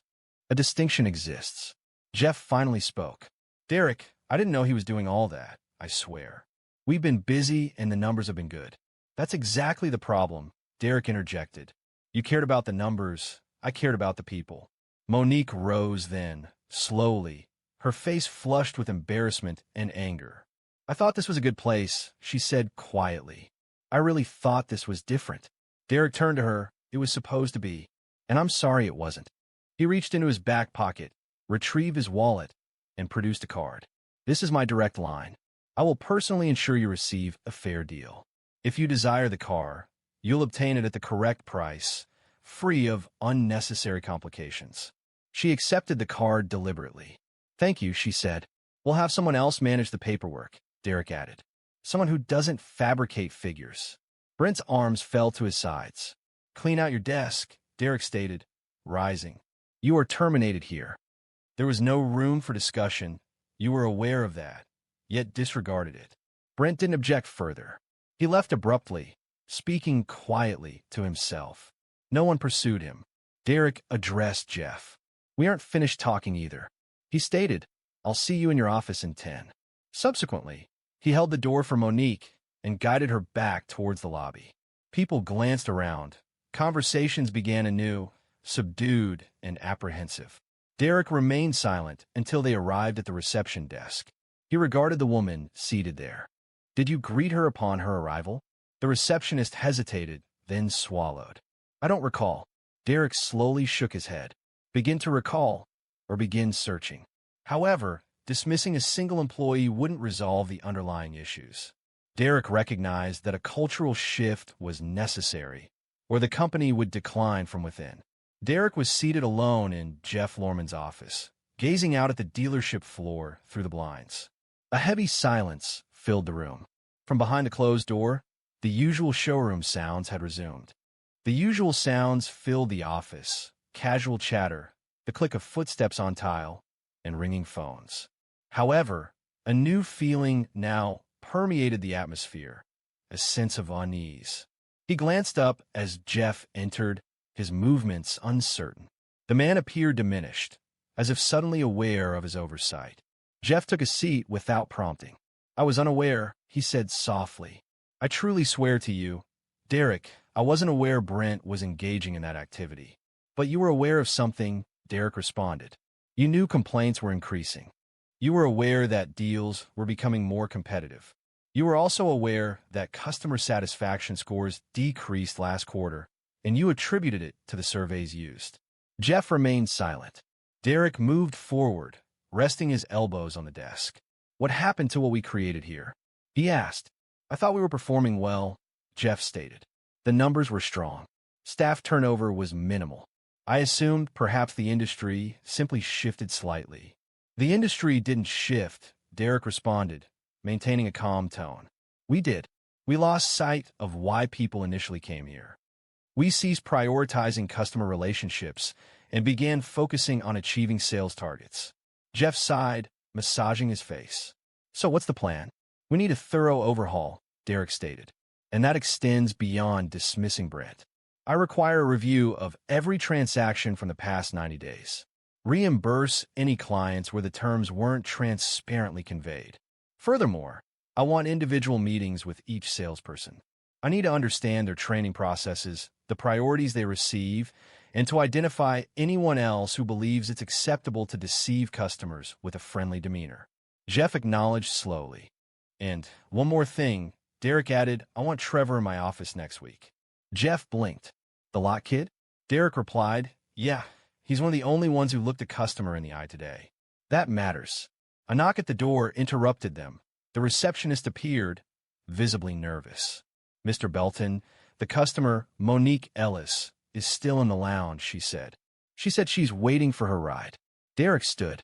A distinction exists." Jeff finally spoke. "Derek, I didn't know he was doing all that, I swear. We've been busy and the numbers have been good." "That's exactly the problem," Derek interjected. "You cared about the numbers, I cared about the people." Monique rose then, slowly, her face flushed with embarrassment and anger. "I thought this was a good place," she said quietly. "I really thought this was different." Derek turned to her. "It was supposed to be, and I'm sorry it wasn't." He reached into his back pocket, retrieved his wallet, and produced a card. "This is my direct line. I will personally ensure you receive a fair deal. If you desire the car, you'll obtain it at the correct price, free of unnecessary complications." She accepted the card deliberately. "Thank you," she said. "We'll have someone else manage the paperwork," Derek added. "Someone who doesn't fabricate figures." Brent's arms fell to his sides. "Clean out your desk," Derek stated, rising. "You are terminated here." There was no room for discussion. You were aware of that, yet disregarded it. Brent didn't object further. He left abruptly, speaking quietly to himself. No one pursued him. Derek addressed Jeff. "We aren't finished talking either," he stated. "I'll see you in your office in 10. Subsequently, he held the door for Monique and guided her back towards the lobby. People glanced around. Conversations began anew, subdued and apprehensive. Derek remained silent until they arrived at the reception desk. He regarded the woman seated there. "Did you greet her upon her arrival?" The receptionist hesitated, then swallowed. "I don't recall." Derek slowly shook his head. "Begin to recall, or begin searching." However, dismissing a single employee wouldn't resolve the underlying issues. Derek recognized that a cultural shift was necessary, or the company would decline from within. Derek was seated alone in Jeff Lorman's office, gazing out at the dealership floor through the blinds. A heavy silence filled the room. From behind the closed door, the usual showroom sounds had resumed. The usual sounds filled the office: casual chatter, the click of footsteps on tile, and ringing phones. However, a new feeling now permeated the atmosphere, a sense of unease. He glanced up as Jeff entered, his movements uncertain. The man appeared diminished, as if suddenly aware of his oversight. Jeff took a seat without prompting. I was unaware, he said softly. I truly swear to you, Derek, I wasn't aware Brent was engaging in that activity. But you were aware of something, Derek responded. You knew complaints were increasing. You were aware that deals were becoming more competitive. You were also aware that customer satisfaction scores decreased last quarter, and you attributed it to the surveys used. Jeff remained silent. Derek moved forward, resting his elbows on the desk. What happened to what we created here? He asked. I thought we were performing well, Jeff stated. The numbers were strong. Staff turnover was minimal. I assumed perhaps the industry simply shifted slightly. The industry didn't shift, Derek responded, maintaining a calm tone. We did. We lost sight of why people initially came here. We ceased prioritizing customer relationships and began focusing on achieving sales targets. Jeff sighed, massaging his face. So what's the plan? We need a thorough overhaul, Derek stated, and that extends beyond dismissing Brent. I require a review of every transaction from the past 90 days. Reimburse any clients where the terms weren't transparently conveyed. Furthermore, I want individual meetings with each salesperson. I need to understand their training processes, the priorities they receive, and to identify anyone else who believes it's acceptable to deceive customers with a friendly demeanor. Jeff acknowledged slowly. And one more thing, Derek added, I want Trevor in my office next week. Jeff blinked. The lot kid? Derek replied, yeah, he's one of the only ones who looked a customer in the eye today. That matters. A knock at the door interrupted them. The receptionist appeared, visibly nervous. Mr. Belton, the customer, Monique Ellis, is still in the lounge, she said. She said she's waiting for her ride. Derek stood.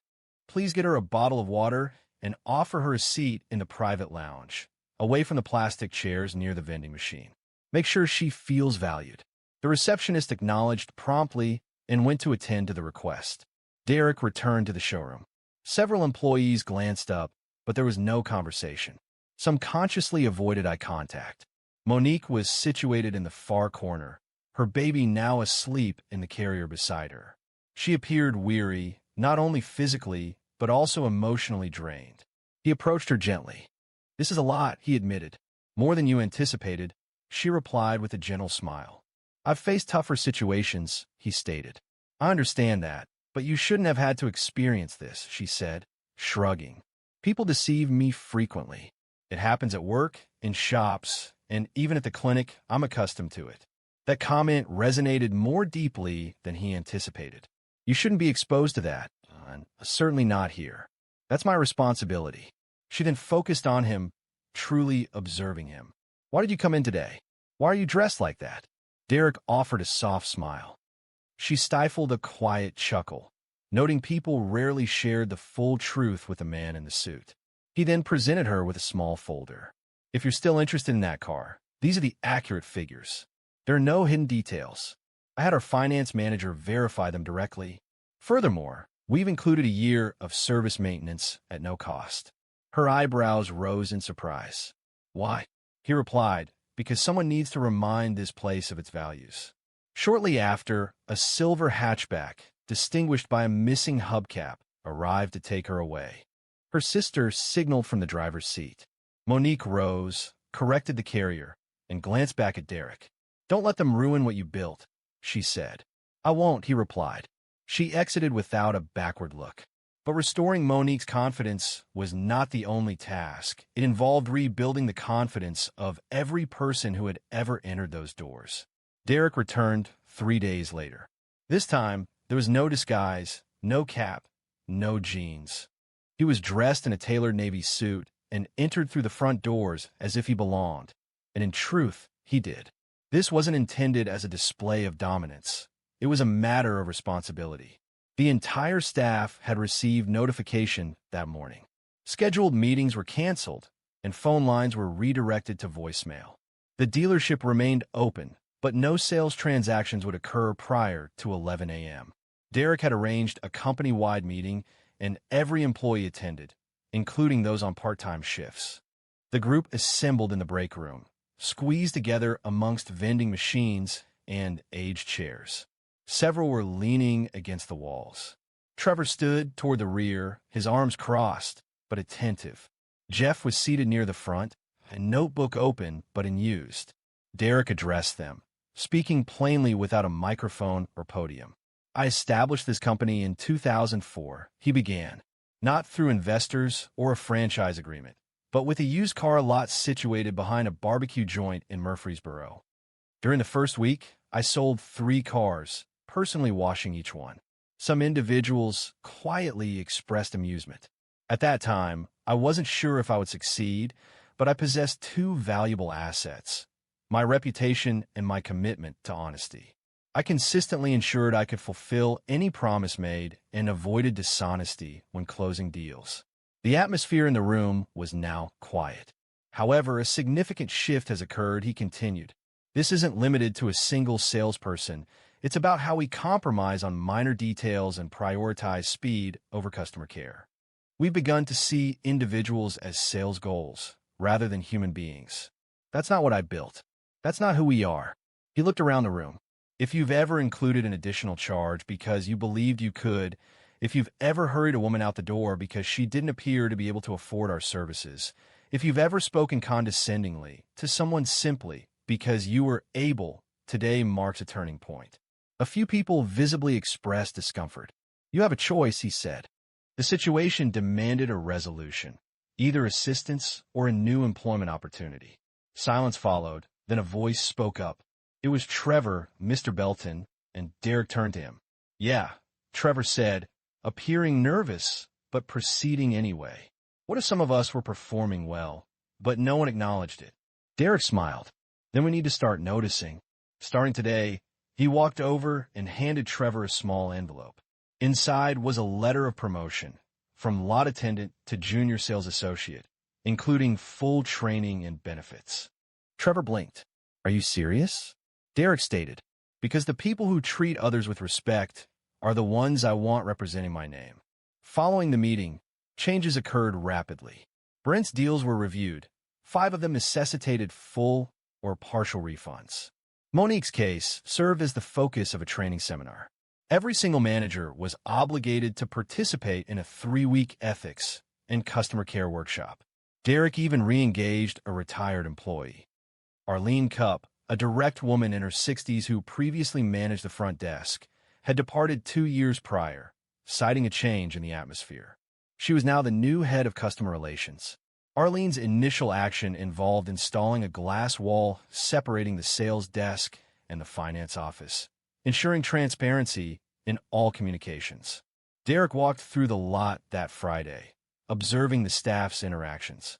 Please get her a bottle of water and offer her a seat in the private lounge, away from the plastic chairs near the vending machine. Make sure she feels valued. The receptionist acknowledged promptly and went to attend to the request. Derek returned to the showroom. Several employees glanced up, but there was no conversation. Some consciously avoided eye contact. Monique was situated in the far corner, her baby now asleep in the carrier beside her. She appeared weary, not only physically, but also emotionally drained. He approached her gently. This is a lot, he admitted. More than you anticipated, she replied with a gentle smile. I've faced tougher situations, he stated. I understand that, but you shouldn't have had to experience this, she said, shrugging. People deceive me frequently. It happens at work, in shops, and even at the clinic. I'm accustomed to it. That comment resonated more deeply than he anticipated. You shouldn't be exposed to that. Certainly not here. That's my responsibility. She then focused on him, truly observing him. Why did you come in today? Why are you dressed like that? Derek offered a soft smile. She stifled a quiet chuckle, noting people rarely shared the full truth with a man in the suit. He then presented her with a small folder. If you're still interested in that car, these are the accurate figures. There are no hidden details. I had our finance manager verify them directly. Furthermore, we've included a year of service maintenance at no cost. Her eyebrows rose in surprise. Why? He replied, because someone needs to remind this place of its values. Shortly after, a silver hatchback, distinguished by a missing hubcap, arrived to take her away. Her sister signaled from the driver's seat. Monique rose, corrected the carrier, and glanced back at Derek. Don't let them ruin what you built, she said. I won't, he replied. She exited without a backward look. But restoring Monique's confidence was not the only task. It involved rebuilding the confidence of every person who had ever entered those doors. Derek returned 3 days later. This time, there was no disguise, no cap, no jeans. He was dressed in a tailored navy suit and entered through the front doors as if he belonged. And in truth, he did. This wasn't intended as a display of dominance. It was a matter of responsibility. The entire staff had received notification that morning. Scheduled meetings were canceled, and phone lines were redirected to voicemail. The dealership remained open, but no sales transactions would occur prior to 11 a.m. Derek had arranged a company-wide meeting, and every employee attended, including those on part-time shifts. The group assembled in the break room, squeezed together amongst vending machines and aged chairs. Several were leaning against the walls. Trevor stood toward the rear, his arms crossed, but attentive. Jeff was seated near the front, a notebook open but unused. Derek addressed them, speaking plainly without a microphone or podium. I established this company in 2004, he began, not through investors or a franchise agreement, but with a used car lot situated behind a barbecue joint in Murfreesboro. During the first week, I sold 3 cars, personally washing each one. Some individuals quietly expressed amusement. At that time, I wasn't sure if I would succeed, but I possessed 2 valuable assets: my reputation and my commitment to honesty. I consistently ensured I could fulfill any promise made and avoided dishonesty when closing deals. The atmosphere in the room was now quiet. However, a significant shift has occurred, he continued. This isn't limited to a single salesperson. It's about how we compromise on minor details and prioritize speed over customer care. We've begun to see individuals as sales goals rather than human beings. That's not what I built. That's not who we are. He looked around the room. If you've ever included an additional charge because you believed you could, if you've ever hurried a woman out the door because she didn't appear to be able to afford our services, if you've ever spoken condescendingly to someone simply because you were able, today marks a turning point. A few people visibly expressed discomfort. You have a choice, he said. The situation demanded a resolution, either assistance or a new employment opportunity. Silence followed, then a voice spoke up. It was Trevor, Mr. Belton, and Derek turned to him. Yeah, Trevor said, appearing nervous, but proceeding anyway. What if some of us were performing well, but no one acknowledged it? Derek smiled. Then we need to start noticing. Starting today, he walked over and handed Trevor a small envelope. Inside was a letter of promotion, from lot attendant to junior sales associate, including full training and benefits. Trevor blinked. Are you serious? Derek stated, because the people who treat others with respect are the ones I want representing my name. Following the meeting, changes occurred rapidly. Brent's deals were reviewed. 5 of them necessitated full or partial refunds. Monique's case served as the focus of a training seminar. Every single manager was obligated to participate in a 3-week ethics and customer care workshop. Derek even re-engaged a retired employee. Arlene Cupp, a direct woman in her 60s who previously managed the front desk, had departed 2 years prior, citing a change in the atmosphere. She was now the new head of customer relations. Arlene's initial action involved installing a glass wall separating the sales desk and the finance office, ensuring transparency in all communications. Derek walked through the lot that Friday, observing the staff's interactions.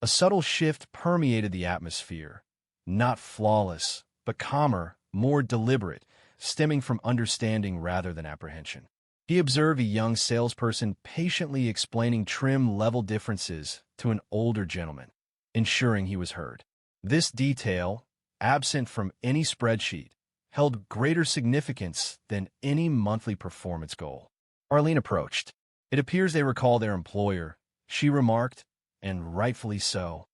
A subtle shift permeated the atmosphere, not flawless, but calmer, more deliberate, stemming from understanding rather than apprehension. He observed a young salesperson patiently explaining trim-level differences to an older gentleman, ensuring he was heard. This detail, absent from any spreadsheet, held greater significance than any monthly performance goal. Arlene approached. It appears they recall their employer, she remarked, and rightfully so.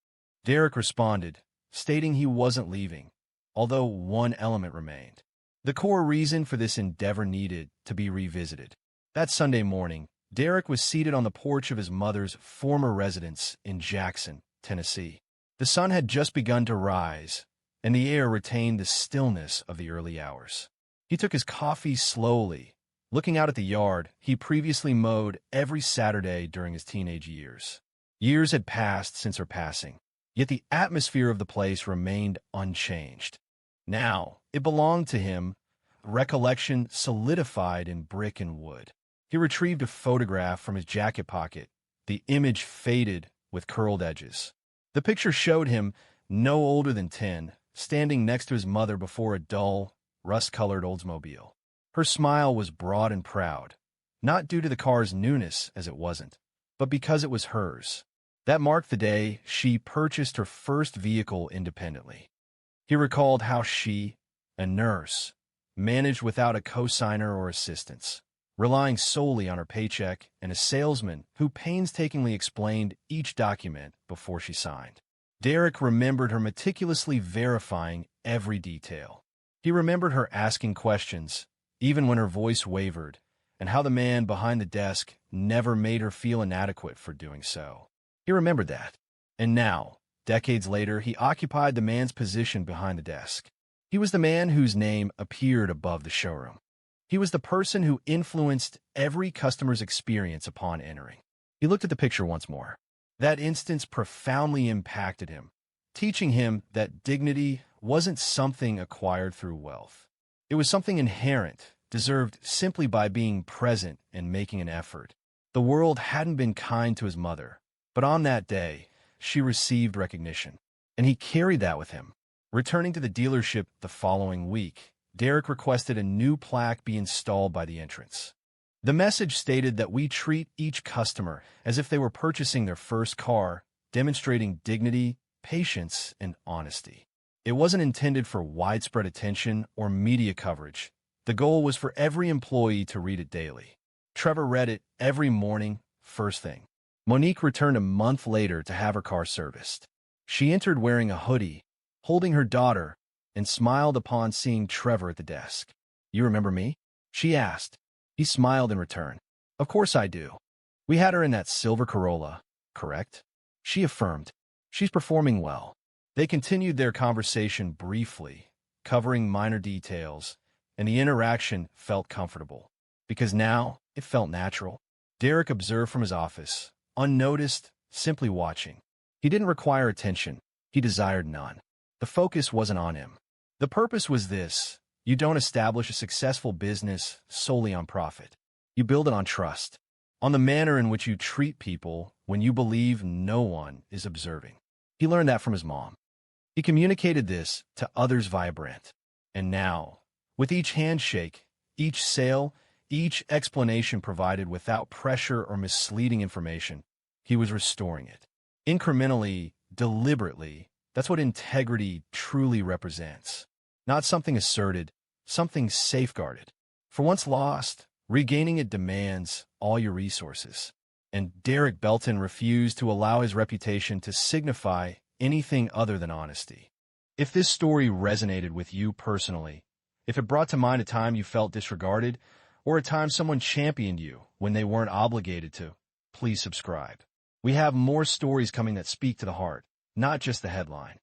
Derek responded, stating he wasn't leaving, although one element remained. The core reason for this endeavor needed to be revisited. That Sunday morning, Derek was seated on the porch of his mother's former residence in Jackson, Tennessee. The sun had just begun to rise, and the air retained the stillness of the early hours. He took his coffee slowly, looking out at the yard he previously mowed every Saturday during his teenage years. Years had passed since her passing, yet the atmosphere of the place remained unchanged. Now, it belonged to him, recollection solidified in brick and wood. He retrieved a photograph from his jacket pocket, the image faded with curled edges. The picture showed him, no older than 10, standing next to his mother before a dull, rust-colored Oldsmobile. Her smile was broad and proud, not due to the car's newness as it wasn't, but because it was hers. That marked the day she purchased her first vehicle independently. He recalled how she, a nurse, managed without a cosigner or assistance, relying solely on her paycheck and a salesman who painstakingly explained each document before she signed. Derek remembered her meticulously verifying every detail. He remembered her asking questions, even when her voice wavered, and how the man behind the desk never made her feel inadequate for doing so. He remembered that. And now, decades later, he occupied the man's position behind the desk. He was the man whose name appeared above the showroom. He was the person who influenced every customer's experience upon entering. He looked at the picture once more. That instance profoundly impacted him, teaching him that dignity wasn't something acquired through wealth. It was something inherent, deserved simply by being present and making an effort. The world hadn't been kind to his mother, but on that day, she received recognition, and he carried that with him. Returning to the dealership the following week, Derek requested a new plaque be installed by the entrance. The message stated that we treat each customer as if they were purchasing their first car, demonstrating dignity, patience, and honesty. It wasn't intended for widespread attention or media coverage. The goal was for every employee to read it daily. Trevor read it every morning, first thing. Monique returned a month later to have her car serviced. She entered wearing a hoodie, holding her daughter, and smiled upon seeing Trevor at the desk. "You remember me?" she asked. He smiled in return. "Of course I do. We had her in that silver Corolla, correct?" She affirmed. "She's performing well." They continued their conversation briefly, covering minor details, and the interaction felt comfortable, because now it felt natural. Derek observed from his office, unnoticed, simply watching. He didn't require attention. He desired none. The focus wasn't on him. The purpose was this: you don't establish a successful business solely on profit. You build it on trust, on the manner in which you treat people when you believe no one is observing. He learned that from his mom. He communicated this to others via Brent. And now, with each handshake, each sale, each explanation provided without pressure or misleading information, he was restoring it. Incrementally, deliberately, that's what integrity truly represents. Not something asserted, something safeguarded. For once lost, regaining it demands all your resources. And Derek Belton refused to allow his reputation to signify anything other than honesty. If this story resonated with you personally, if it brought to mind a time you felt disregarded, or a time someone championed you when they weren't obligated to, please subscribe. We have more stories coming that speak to the heart, not just the headline.